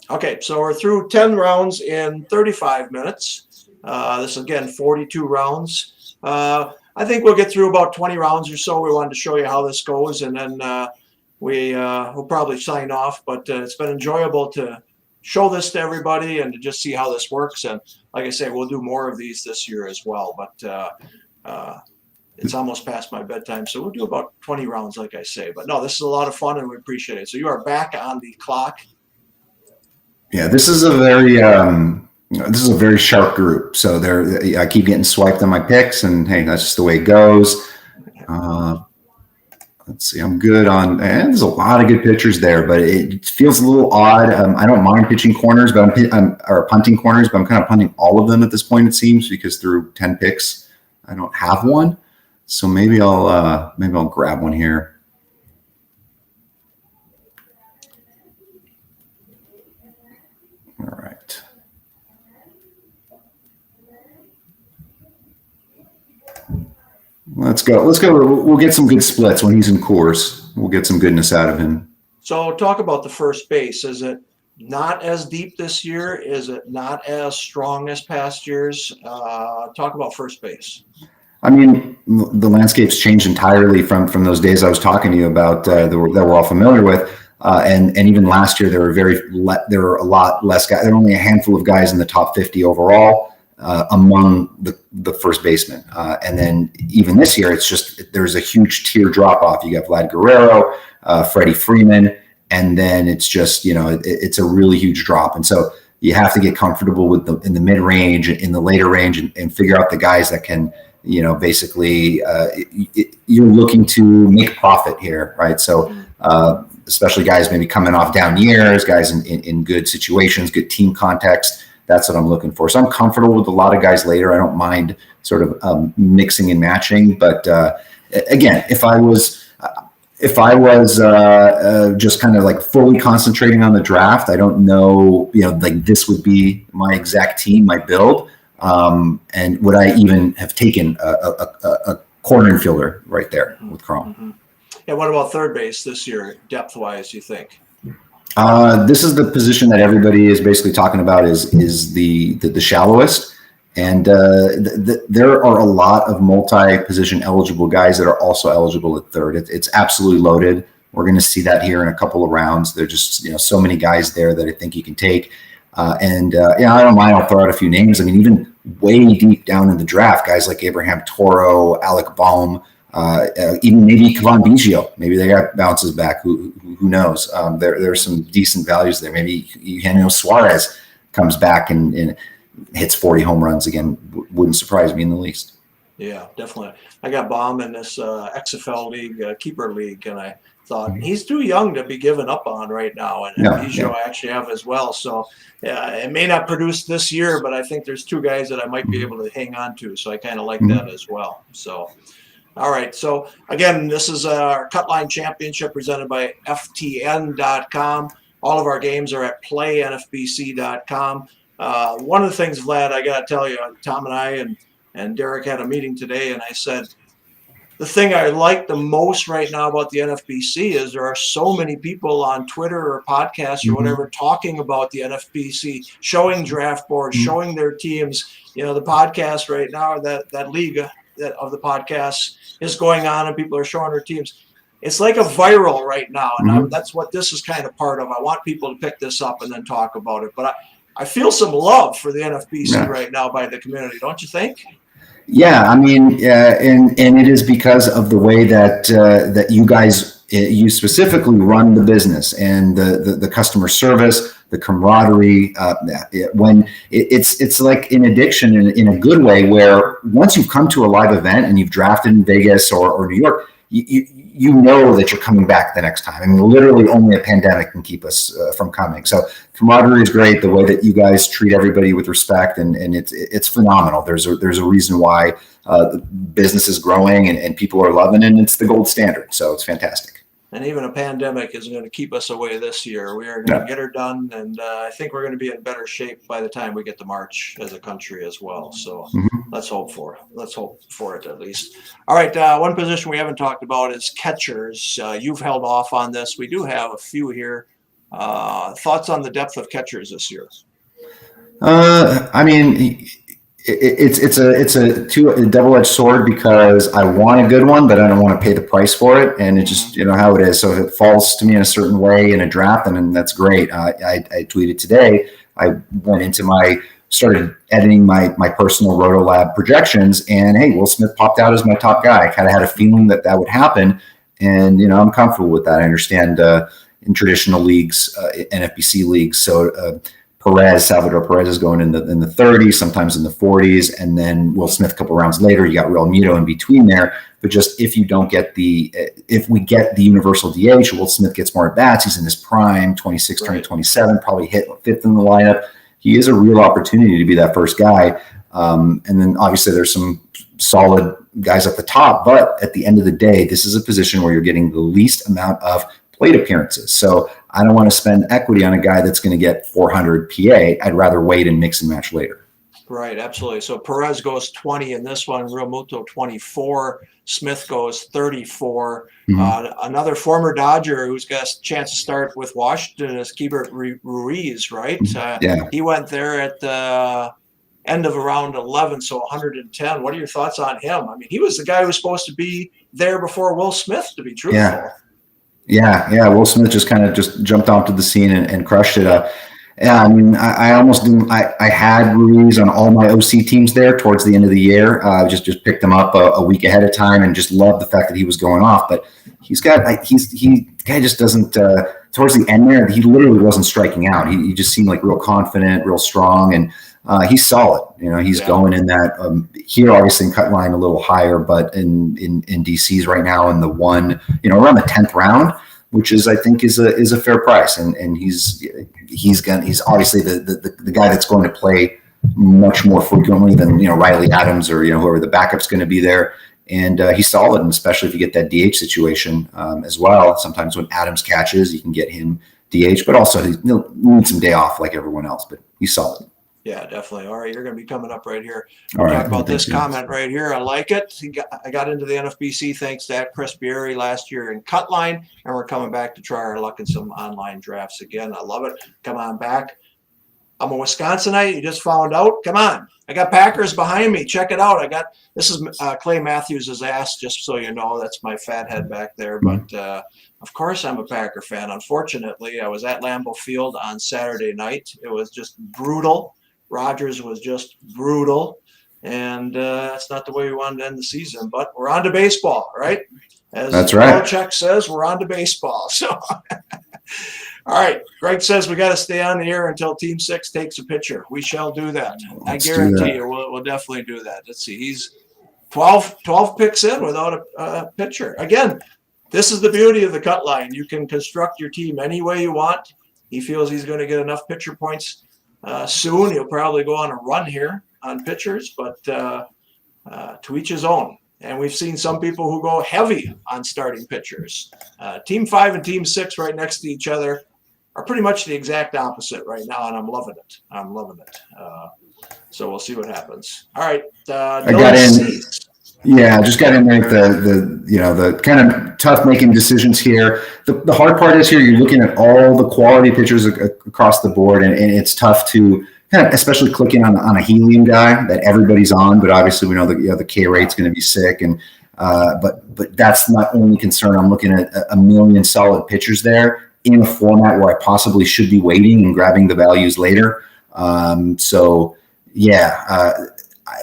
Okay, so we're through 10 rounds in 35 minutes. This is again 42 rounds. I think we'll get through about 20 rounds or so. We wanted to show you how this goes, and then we'll probably sign off. But it's been enjoyable to show this to everybody and to just see how this works. And like I say, we'll do more of these this year as well. But it's almost past my bedtime, so we'll do about 20 rounds, like I say. But no, this is a lot of fun, and we appreciate it. So you are back on the clock. Yeah, this is a very sharp group. So I keep getting swiped on my picks, and hey, that's just the way it goes. Let's see, I'm good on, and there's a lot of good pitchers there, but it feels a little odd. I don't mind pitching corners, or punting corners, but I'm kind of punting all of them at this point, it seems, because through 10 picks, I don't have one. So maybe I'll grab one here. All right. Let's go. We'll get some good splits when he's in course. We'll get some goodness out of him. So talk about the first base. Is it not as deep this year? Is it not as strong as past years? Talk about first base. I mean, the landscape's changed entirely from those days I was talking to you about that we're all familiar with. And even last year, there were a lot less guys. There were only a handful of guys in the top 50 overall among the first basemen. And then even this year, there's a huge tier drop off. You got Vlad Guerrero, Freddie Freeman, and then it's just, it's a really huge drop. And so you have to get comfortable in the mid range, in the later range, and figure out the guys that can, basically you're looking to make profit here, right? So especially guys maybe coming off down years, guys in good situations, good team context. That's what I'm looking for. So I'm comfortable with a lot of guys later. I don't mind sort of mixing and matching. But again, if I was just kind of like fully concentrating on the draft, I don't know, like this would be my exact team, my build. And would I even have taken a corner infielder right there with Crom? Mm-hmm. And what about third base this year, depth-wise, you think? This is the position that everybody is basically talking about is the shallowest. And there are a lot of multi-position eligible guys that are also eligible at third. It's absolutely loaded. We're going to see that here in a couple of rounds. There's just so many guys there that I think you can take. I don't mind. I'll throw out a few names. I mean, even way deep down in the draft, guys like Abraham Toro, Alec Baum, even maybe Cavan Biggio. Maybe they got bounces back. Who knows? There's some decent values there. Maybe Eugenio Suarez comes back and hits 40 home runs again. Wouldn't surprise me in the least. Yeah, definitely. I got Baum in this XFL league, keeper league, and I thought he's too young to be given up on right now. And Biggio I actually have as well. So it may not produce this year, but I think there's two guys that I might be able to hang on to. So I kind of like that as well. So, all right. So again, this is our Cutline Championship presented by FTN.com. All of our games are at playnfbc.com. One of the things, Vlad, I got to tell you, Tom and I and Derek had a meeting today, and I said, the thing I like the most right now about the NFBC is there are so many people on Twitter or podcasts or whatever talking about the NFBC, showing draft boards, showing their teams. The podcast right now, that league of the podcasts is going on, and people are showing their teams. It's like a viral right now, and that's what this is kind of part of. I want people to pick this up and then talk about it. But I feel some love for the NFBC right now by the community, don't you think? Yeah, I mean, and it is because of the way that you guys, you specifically run the business and the customer service, the camaraderie. When it's like an addiction in a good way, where once you've come to a live event and you've drafted in Vegas or New York, you know that you're coming back the next time. I mean, literally only a pandemic can keep us from coming. So camaraderie is great. The way that you guys treat everybody with respect, and it's phenomenal. There's a reason why the business is growing and people are loving it, and it's the gold standard. So it's fantastic. And even a pandemic isn't going to keep us away this year. We are going to get her done, and I think we're going to be in better shape by the time we get to March as a country as well. So let's hope for it at least. All right, one position we haven't talked about is catchers. You've held off on this. We do have a few here. Thoughts on the depth of catchers this year? I mean, it's a double-edged sword because I want a good one, but I don't want to pay the price for it, and it just how it is. So if it falls to me in a certain way in a draft, then that's great. I tweeted today. I started editing my personal Rotolab projections, and hey, Will Smith popped out as my top guy. I kind of had a feeling that would happen, and I'm comfortable with that. I understand in traditional leagues, NFBC leagues, so. Salvador Perez is going in the 30s, sometimes in the 40s, and then Will Smith a couple rounds later. You got Real Muto in between there. But just if we get the universal DH, Will Smith gets more at bats. He's in his prime, 26, turning 27, probably hit fifth in the lineup. He is a real opportunity to be that first guy. And then obviously there's some solid guys at the top, but at the end of the day, this is a position where you're getting the least amount of plate appearances. So I don't want to spend equity on a guy that's going to get 400 PA. I'd rather wait and mix and match later. Right, absolutely. So Perez goes 20 in this one, Real Muto 24, Smith goes 34. Another former Dodger who's got a chance to start with Washington is Keibert Ruiz, right? He went there at the end of round 11, so 110. What are your thoughts on him? I mean, he was the guy who was supposed to be there before Will Smith, to be truthful. Yeah. Will Smith just jumped onto the scene and crushed it. I mean, I almost didn't. I had Ruiz on all my OC teams there towards the end of the year. Just picked them up a week ahead of time and just loved the fact that he was going off. But he guy just doesn't. Towards the end there, he literally wasn't striking out. He just seemed like real confident, real strong, and he's solid. He's going in that here, obviously in Cutline a little higher, but in DC's right now in the one, around the 10th round, which is I think is a fair price, and he's obviously the guy that's going to play much more frequently than Riley Adams or whoever the backup's going to be there. And he's solid, and especially if you get that DH situation as well. Sometimes when Adams catches, you can get him DH, but also he needs some day off like everyone else. But he's solid. Yeah, definitely. All right, you're going to be coming up right here. We'll talk about this comment right here. I like it. I got into the NFBC thanks to Chris Bierry last year in Cutline, and we're coming back to try our luck in some online drafts again. I love it. Come on back. I'm a Wisconsinite. You just found out. Come on. I got Packers behind me. Check it out. This is Clay Matthews' ass, just so you know. That's my fat head back there. But, of course, I'm a Packer fan. Unfortunately, I was at Lambeau Field on Saturday night. It was just brutal. Rodgers was just brutal. And that's not the way we wanted to end the season. But we're on to baseball, right? That's right. Belichick says, we're on to baseball. So, all right. Greg says we got to stay on the air until Team 6 takes a pitcher. We shall do that. I guarantee you we'll definitely do that. Let's see. He's 12 picks in without a pitcher. Again, this is the beauty of the cut line. You can construct your team any way you want. He feels he's going to get enough pitcher points soon. He'll probably go on a run here on pitchers, but to each his own. And we've seen some people who go heavy on starting pitchers. Team 5 and Team 6 right next to each other are pretty much the exact opposite right now, and I'm loving it. So we'll see what happens. All right. I got in. Yeah, just got in there with the kind of tough making decisions here. The hard part is here you're looking at all the quality pitchers across the board, and it's tough to kind of especially clicking on a helium guy that everybody's on, but obviously we know that the K rate's going to be sick, and but that's my only concern. I'm looking at a million solid pitchers there in a format where I possibly should be waiting and grabbing the values later.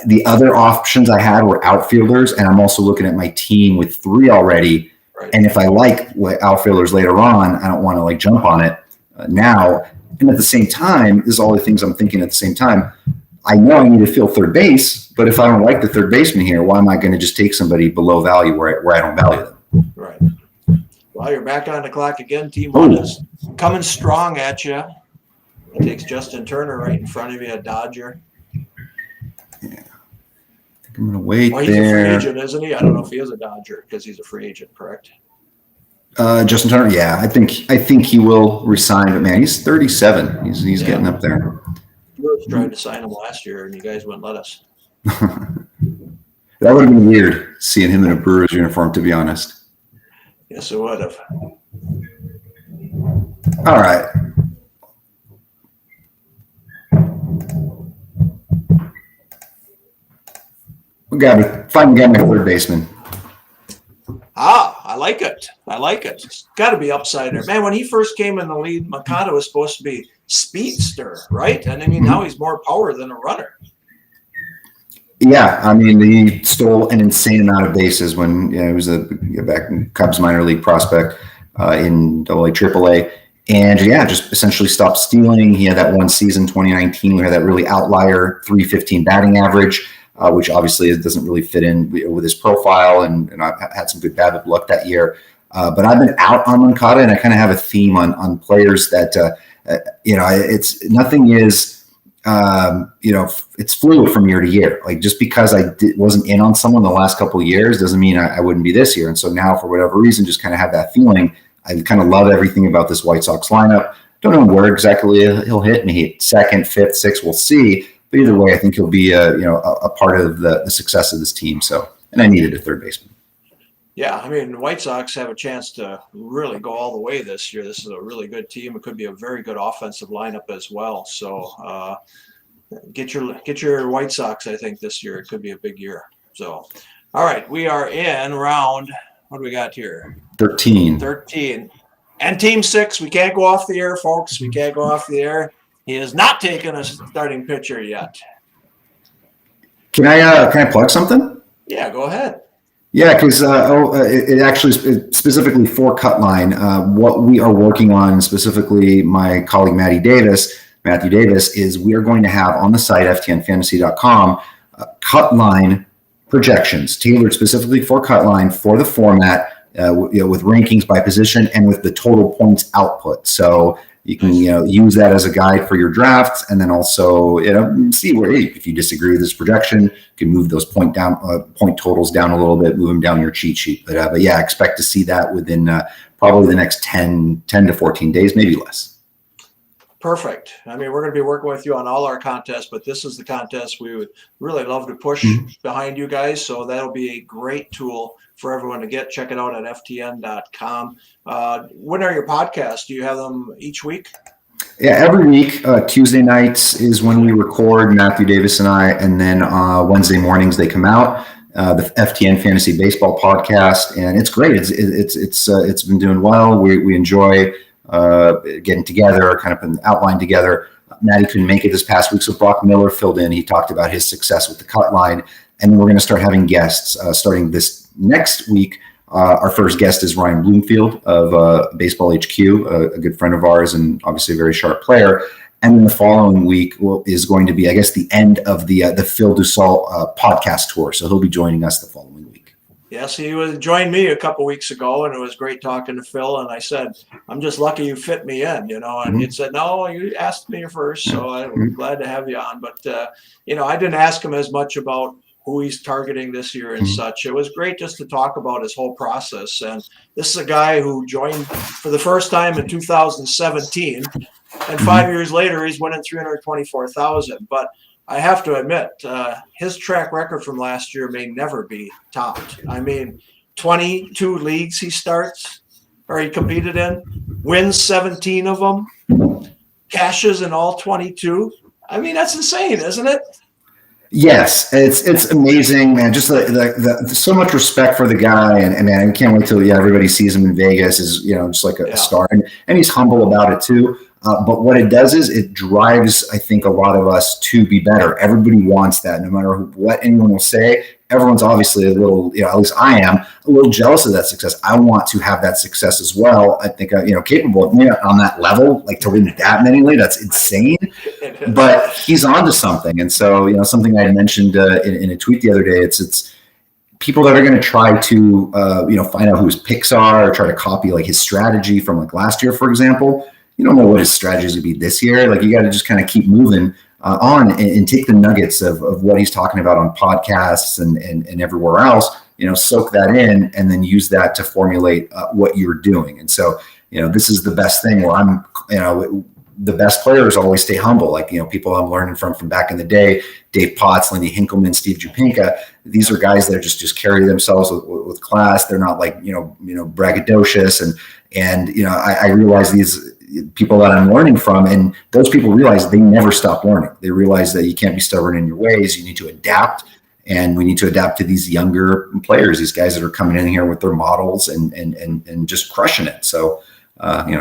The other options I had were outfielders, and I'm also looking at my team with 3 already. Right. And if I like outfielders later on, I don't want to jump on it now. And at the same time, this is all the things I'm thinking at the same time. I know I need to fill third base, but if I don't like the third baseman here, why am I going to just take somebody below value where I don't value them? Right. Well, you're back on the clock again. Team 1 is coming strong at you. It takes Justin Turner right in front of you, a Dodger. Yeah. I think I'm going to wait he's there. A free agent, isn't he? I don't know if he is a Dodger because he's a free agent, correct? Justin Turner, yeah, I think he will resign, but man, he's 37. He's getting up there. Brewers tried to sign him last year, and you guys wouldn't let us. That would have been weird seeing him in a Brewers uniform, to be honest. Yes, it would have. All right. Finally got my third baseman. I like it. It's got to be upside there. Man, when he first came in the league, Makata was supposed to be speedster, right? And I mean, now he's more power than a runner. Yeah, I mean, he stole an insane amount of bases when he was a back in Cubs minor league prospect in AA, AAA. And yeah, just essentially stopped stealing. He had that one season, 2019, where he had that really outlier 315 batting average, which obviously doesn't really fit in with his profile. And I've had some good BABIP luck that year. But I've been out on Moncada, and I kind of have a theme on players that, it's nothing is, it's fluid from year to year. Like just because I wasn't in on someone the last couple of years doesn't mean I wouldn't be this year. And so now, for whatever reason, just kind of have that feeling. I kind of love everything about this White Sox lineup. Don't know where exactly he'll hit. Maybe second, fifth, sixth. We'll see. But either way, I think he'll be a part of the success of this team. So, and I needed a third baseman. Yeah, I mean, the White Sox have a chance to really go all the way this year. This is a really good team. It could be a very good offensive lineup as well. So get your White Sox, I think, this year. It could be a big year. So, all right, we are in round, what do we got here? 13. And Team 6, we can't go off the air, folks. We can't go off the air. He has not taken a starting pitcher yet. Can I plug something? Yeah, go ahead. Yeah, because it actually specifically for Cutline, what we are working on, specifically my colleague Matthew Davis, is we are going to have on the site ftnfantasy.com Cutline projections tailored specifically for Cutline for the format, with rankings by position and with the total points output. So you can use that as a guide for your drafts, and then also see where if you disagree with this projection, you can move those point totals down a little bit, move them down your cheat sheet. But yeah, expect to see that within probably the next 10 to 14 days, maybe less. Perfect. I mean, we're going to be working with you on all our contests, but this is the contest we would really love to push behind you guys. So that'll be a great tool for everyone to get. Check it out at ftn.com. When are your podcasts? Do you have them each week? Yeah, every week. Tuesday nights is when we record, Matthew Davis and I, and then Wednesday mornings they come out. The FTN Fantasy Baseball podcast, and it's great. It's been doing well. We enjoy getting together, kind of an outline together. Matty couldn't make it this past week, so Brock Miller filled in. He talked about his success with the Cutline, and then we're going to start having guests starting this next week. Our first guest is Ryan Bloomfield of Baseball HQ, a good friend of ours and obviously a very sharp player. And then the following week is going to be, I guess, the end of the Phil Dussault podcast tour. So he'll be joining us the following week. Yes, he joined me a couple weeks ago, and it was great talking to Phil. And I said, I'm just lucky you fit me in, And he said, no, you asked me first, so I'm glad to have you on. But, I didn't ask him as much about who he's targeting this year and such. It was great just to talk about his whole process. And this is a guy who joined for the first time in 2017, and 5 years later, he's winning $324,000. But I have to admit, his track record from last year may never be topped. I mean, 22 leagues he competed in, wins 17 of them, cashes in all 22. I mean, that's insane, isn't it? Yes, it's amazing, man. Just the so much respect for the guy, and man, I can't wait till everybody sees him in Vegas. Is just like a star, and he's humble about it too. But what it does is it drives, I think, a lot of us to be better. Everybody wants that, no matter what anyone will say. Everyone's obviously a little, at least I am, a little jealous of that success. I want to have that success as well. I think, capable of on that level, like to win that many leagues, that's insane. But he's onto something. And so, something I mentioned in a tweet the other day, it's people that are going to try to, find out who his picks are or try to copy like his strategy from like last year, for example. You don't know what his strategies would be this year. Like you got to just kind of keep moving on and take the nuggets of what he's talking about on podcasts and everywhere else, soak that in and then use that to formulate what you're doing. And so, this is the best thing where the best players always stay humble. Like, people I'm learning from back in the day, Dave Potts, Lindy Hinkleman, Steve Jupinka. These are guys that just carry themselves with class. They're not like, braggadocious. And I realize these people that I'm learning from, and those people realize they never stop learning. They realize that you can't be stubborn in your ways. You need to adapt. And we need to adapt to these younger players, these guys that are coming in here with their models and just crushing it. So,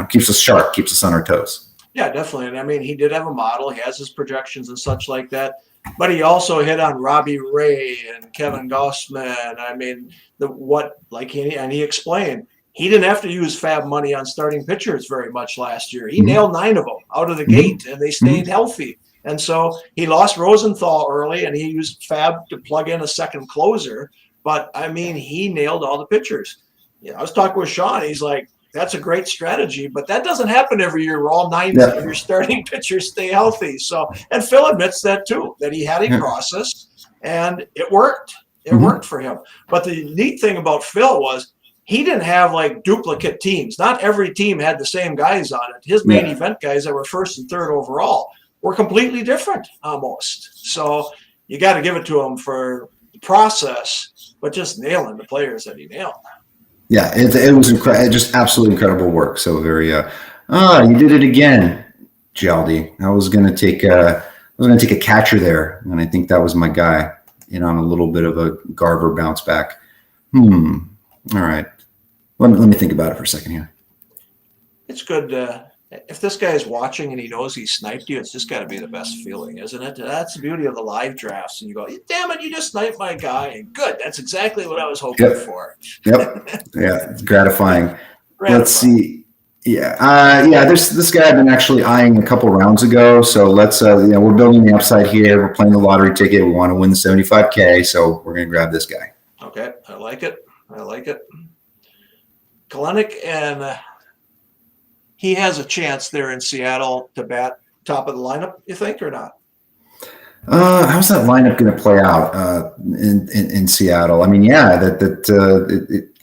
keeps us sharp, keeps us on our toes. Yeah, definitely. And I mean, he did have a model. He has his projections and such like that. But he also hit on Robbie Ray and Kevin Gossman. I mean, he explained, he didn't have to use FAAB money on starting pitchers very much last year. He nailed 9 of them out of the gate, and they stayed healthy. And so he lost Rosenthal early, and he used FAAB to plug in a second closer. But, I mean, he nailed all the pitchers. I was talking with Sean. He's like, that's a great strategy, but that doesn't happen every year where all 9 of your starting pitchers stay healthy. So, and Phil admits that too, that he had a process, and it worked. It worked for him. But the neat thing about Phil was he didn't have like duplicate teams. Not every team had the same guys on it. His main event guys that were 1st and 3rd overall were completely different almost. So you got to give it to him for the process, but just nailing the players that he nailed. Yeah, it was just absolutely incredible work. So very, you did it again, Jaldi. I was gonna take a catcher there, and I think that was my guy. On a little bit of a Garver bounce back. All right, let me think about it for a second here. It's good. If this guy is watching and he knows he sniped you, it's just got to be the best feeling, isn't it? That's the beauty of the live drafts. And you go, damn it, you just sniped my guy. And good. That's exactly what I was hoping for. Yep. Yeah. It's gratifying. Let's see. Yeah. There's this guy I've been actually eyeing a couple rounds ago. So let's, we're building the upside here. We're playing the lottery ticket. We want to win the 75K. So we're going to grab this guy. Okay. I like it. Kalenic, and he has a chance there in Seattle to bat top of the lineup, you think, or not? How's that lineup going to play out in Seattle? I mean,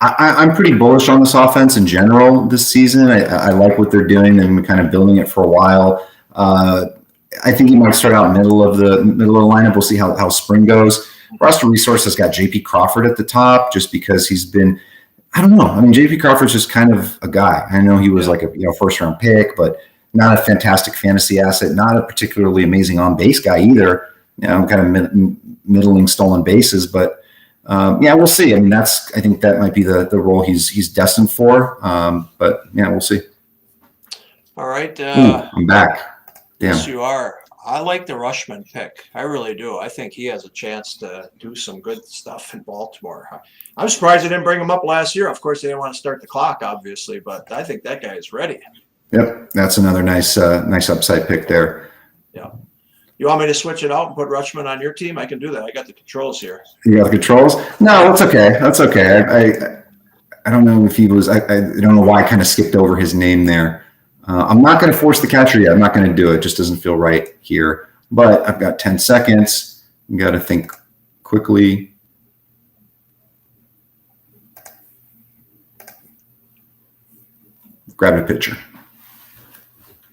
I'm pretty bullish on this offense in general this season. I like what they're doing. They've been kind of building it for a while. I think he might start out middle of the lineup. We'll see how spring goes. Roster Resource has got J.P. Crawford at the top just because he's been – I don't know. I mean, J.P. Crawford's just kind of a guy. I know he was like a first-round pick, but not a fantastic fantasy asset, not a particularly amazing on-base guy either. Kind of middling stolen bases, but we'll see. I mean, I think that might be the role he's destined for. But we'll see. All right. I'm back. Damn. Yes, you are. I like the Rushman pick. I really do. I think he has a chance to do some good stuff in Baltimore. I'm surprised they didn't bring him up last year. Of course, they didn't want to start the clock, obviously, but I think that guy is ready. Yep, that's another nice upside pick there. Yeah. You want me to switch it out and put Rushman on your team? I can do that. I got the controls here. You got the controls? No, that's okay. That's okay. I don't know if he was. I don't know why I kind of skipped over his name there. I'm not going to force the catcher yet. I'm not going to do it. It just doesn't feel right here. But I've got 10 seconds. You got to think quickly. Grab a pitcher.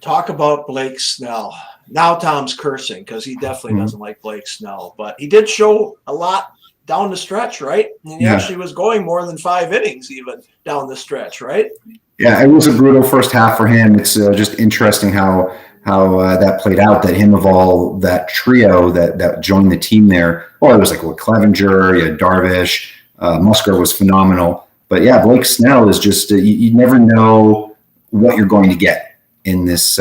Talk about Blake Snell. Now Tom's cursing because he definitely doesn't like Blake Snell. But he did show a lot down the stretch, right? And he actually was going more than 5 innings even down the stretch, right? Yeah, it was a brutal first half for him. It's just interesting how that played out, that him of all that trio that joined the team there. Well, it was like Clevenger, you had Darvish, Musgrove was phenomenal. But yeah, Blake Snell is just you never know what you're going to get in this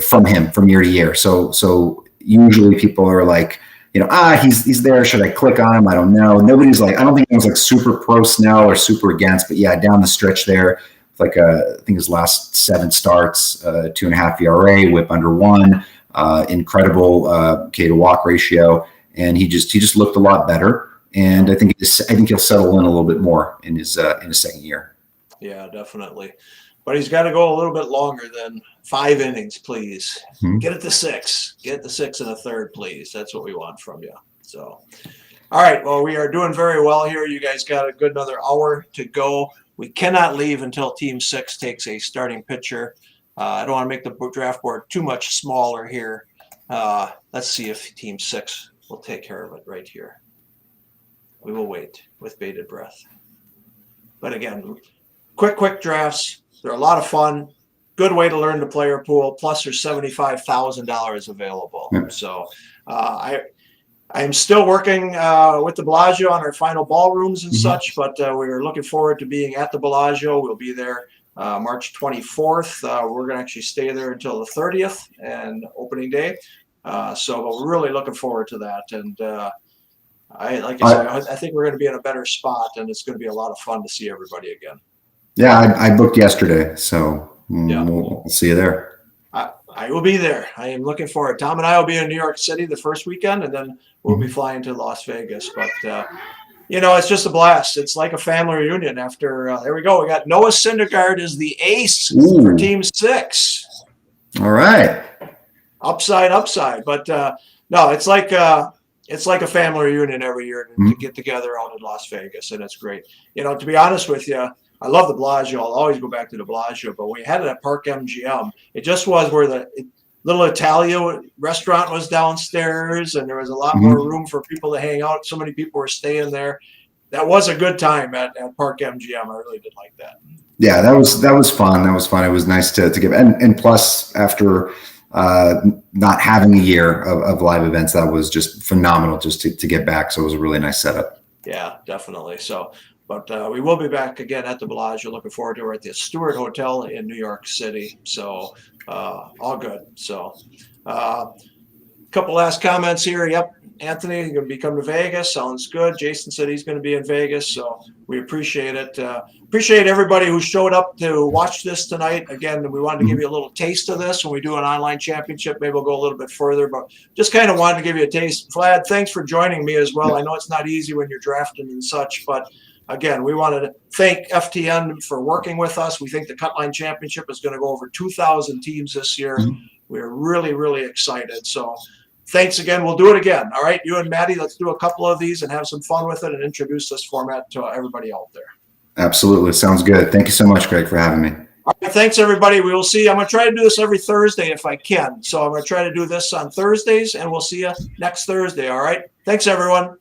from him from year to year. So usually people are like, he's there. Should I click on him? I don't know. Nobody's like, I don't think anyone's like super pro Snell or super against, but yeah, down the stretch there, like I think his last 7 starts, 2.5 ERA, whip under 1, incredible K to walk ratio, and he just looked a lot better. And I think he'll settle in a little bit more in his second year. Yeah, definitely. But he's got to go a little bit longer than 5 innings, please. Get it to 6. Get it to 6 1/3, please. That's what we want from you. So, All right. Well, we are doing very well here. You guys got a good another hour to go. We cannot leave until Team 6 takes a starting pitcher. I don't want to make the draft board too much smaller here. Let's see if Team 6 will take care of it right here. We will wait with bated breath. But again, quick drafts. They're a lot of fun. Good way to learn the player pool. Plus, there's $75,000 available. So I'm still working with the Bellagio on our final ballrooms and such, but we're looking forward to being at the Bellagio. We'll be there March 24th. We're going to actually stay there until the 30th and opening day. So we're really looking forward to that. And I think we're going to be in a better spot, and it's going to be a lot of fun to see everybody again. Yeah, I booked yesterday, so we'll see you there. I will be there. I am looking forward. Tom and I will be in New York City the first weekend, and then we'll be flying to Las Vegas. But, it's just a blast. It's like a family reunion after there we go. We got Noah Syndergaard is the ace for Team 6. All right. Upside. But, no, it's like a family reunion every year to get together out in Las Vegas, and it's great. To be honest with you, I love the Bellagio. I'll always go back to the Bellagio, but we had it at Park MGM. It just was where the little Italia restaurant was downstairs, and there was a lot more room for people to hang out. So many people were staying there. That was a good time at Park MGM. I really did like that. Yeah, that was fun. That was fun. It was nice to give, and plus after not having a year of live events, that was just phenomenal just to get back. So it was a really nice setup. Yeah, definitely. So. But we will be back again at the Bellagio. Looking forward to it. We're at the Stewart Hotel in New York City. So all good. So couple last comments here. Yep, Anthony, you're going to be coming to Vegas. Sounds good. Jason said he's going to be in Vegas. So we appreciate it. Appreciate everybody who showed up to watch this tonight. Again, we wanted to give you a little taste of this when we do an online championship. Maybe we'll go a little bit further, but just kind of wanted to give you a taste. Vlad, thanks for joining me as well. I know it's not easy when you're drafting and such, but again, we wanted to thank FTN for working with us. We think the Cutline Championship is going to go over 2,000 teams this year. We're really, really excited. So thanks again. We'll do it again. All right, you and Maddie, let's do a couple of these and have some fun with it and introduce this format to everybody out there. Absolutely. Sounds good. Thank you so much, Greg, for having me. All right, thanks, everybody. We will see. I'm going to try to do this every Thursday if I can. So I'm going to try to do this on Thursdays, and we'll see you next Thursday. All right. Thanks, everyone.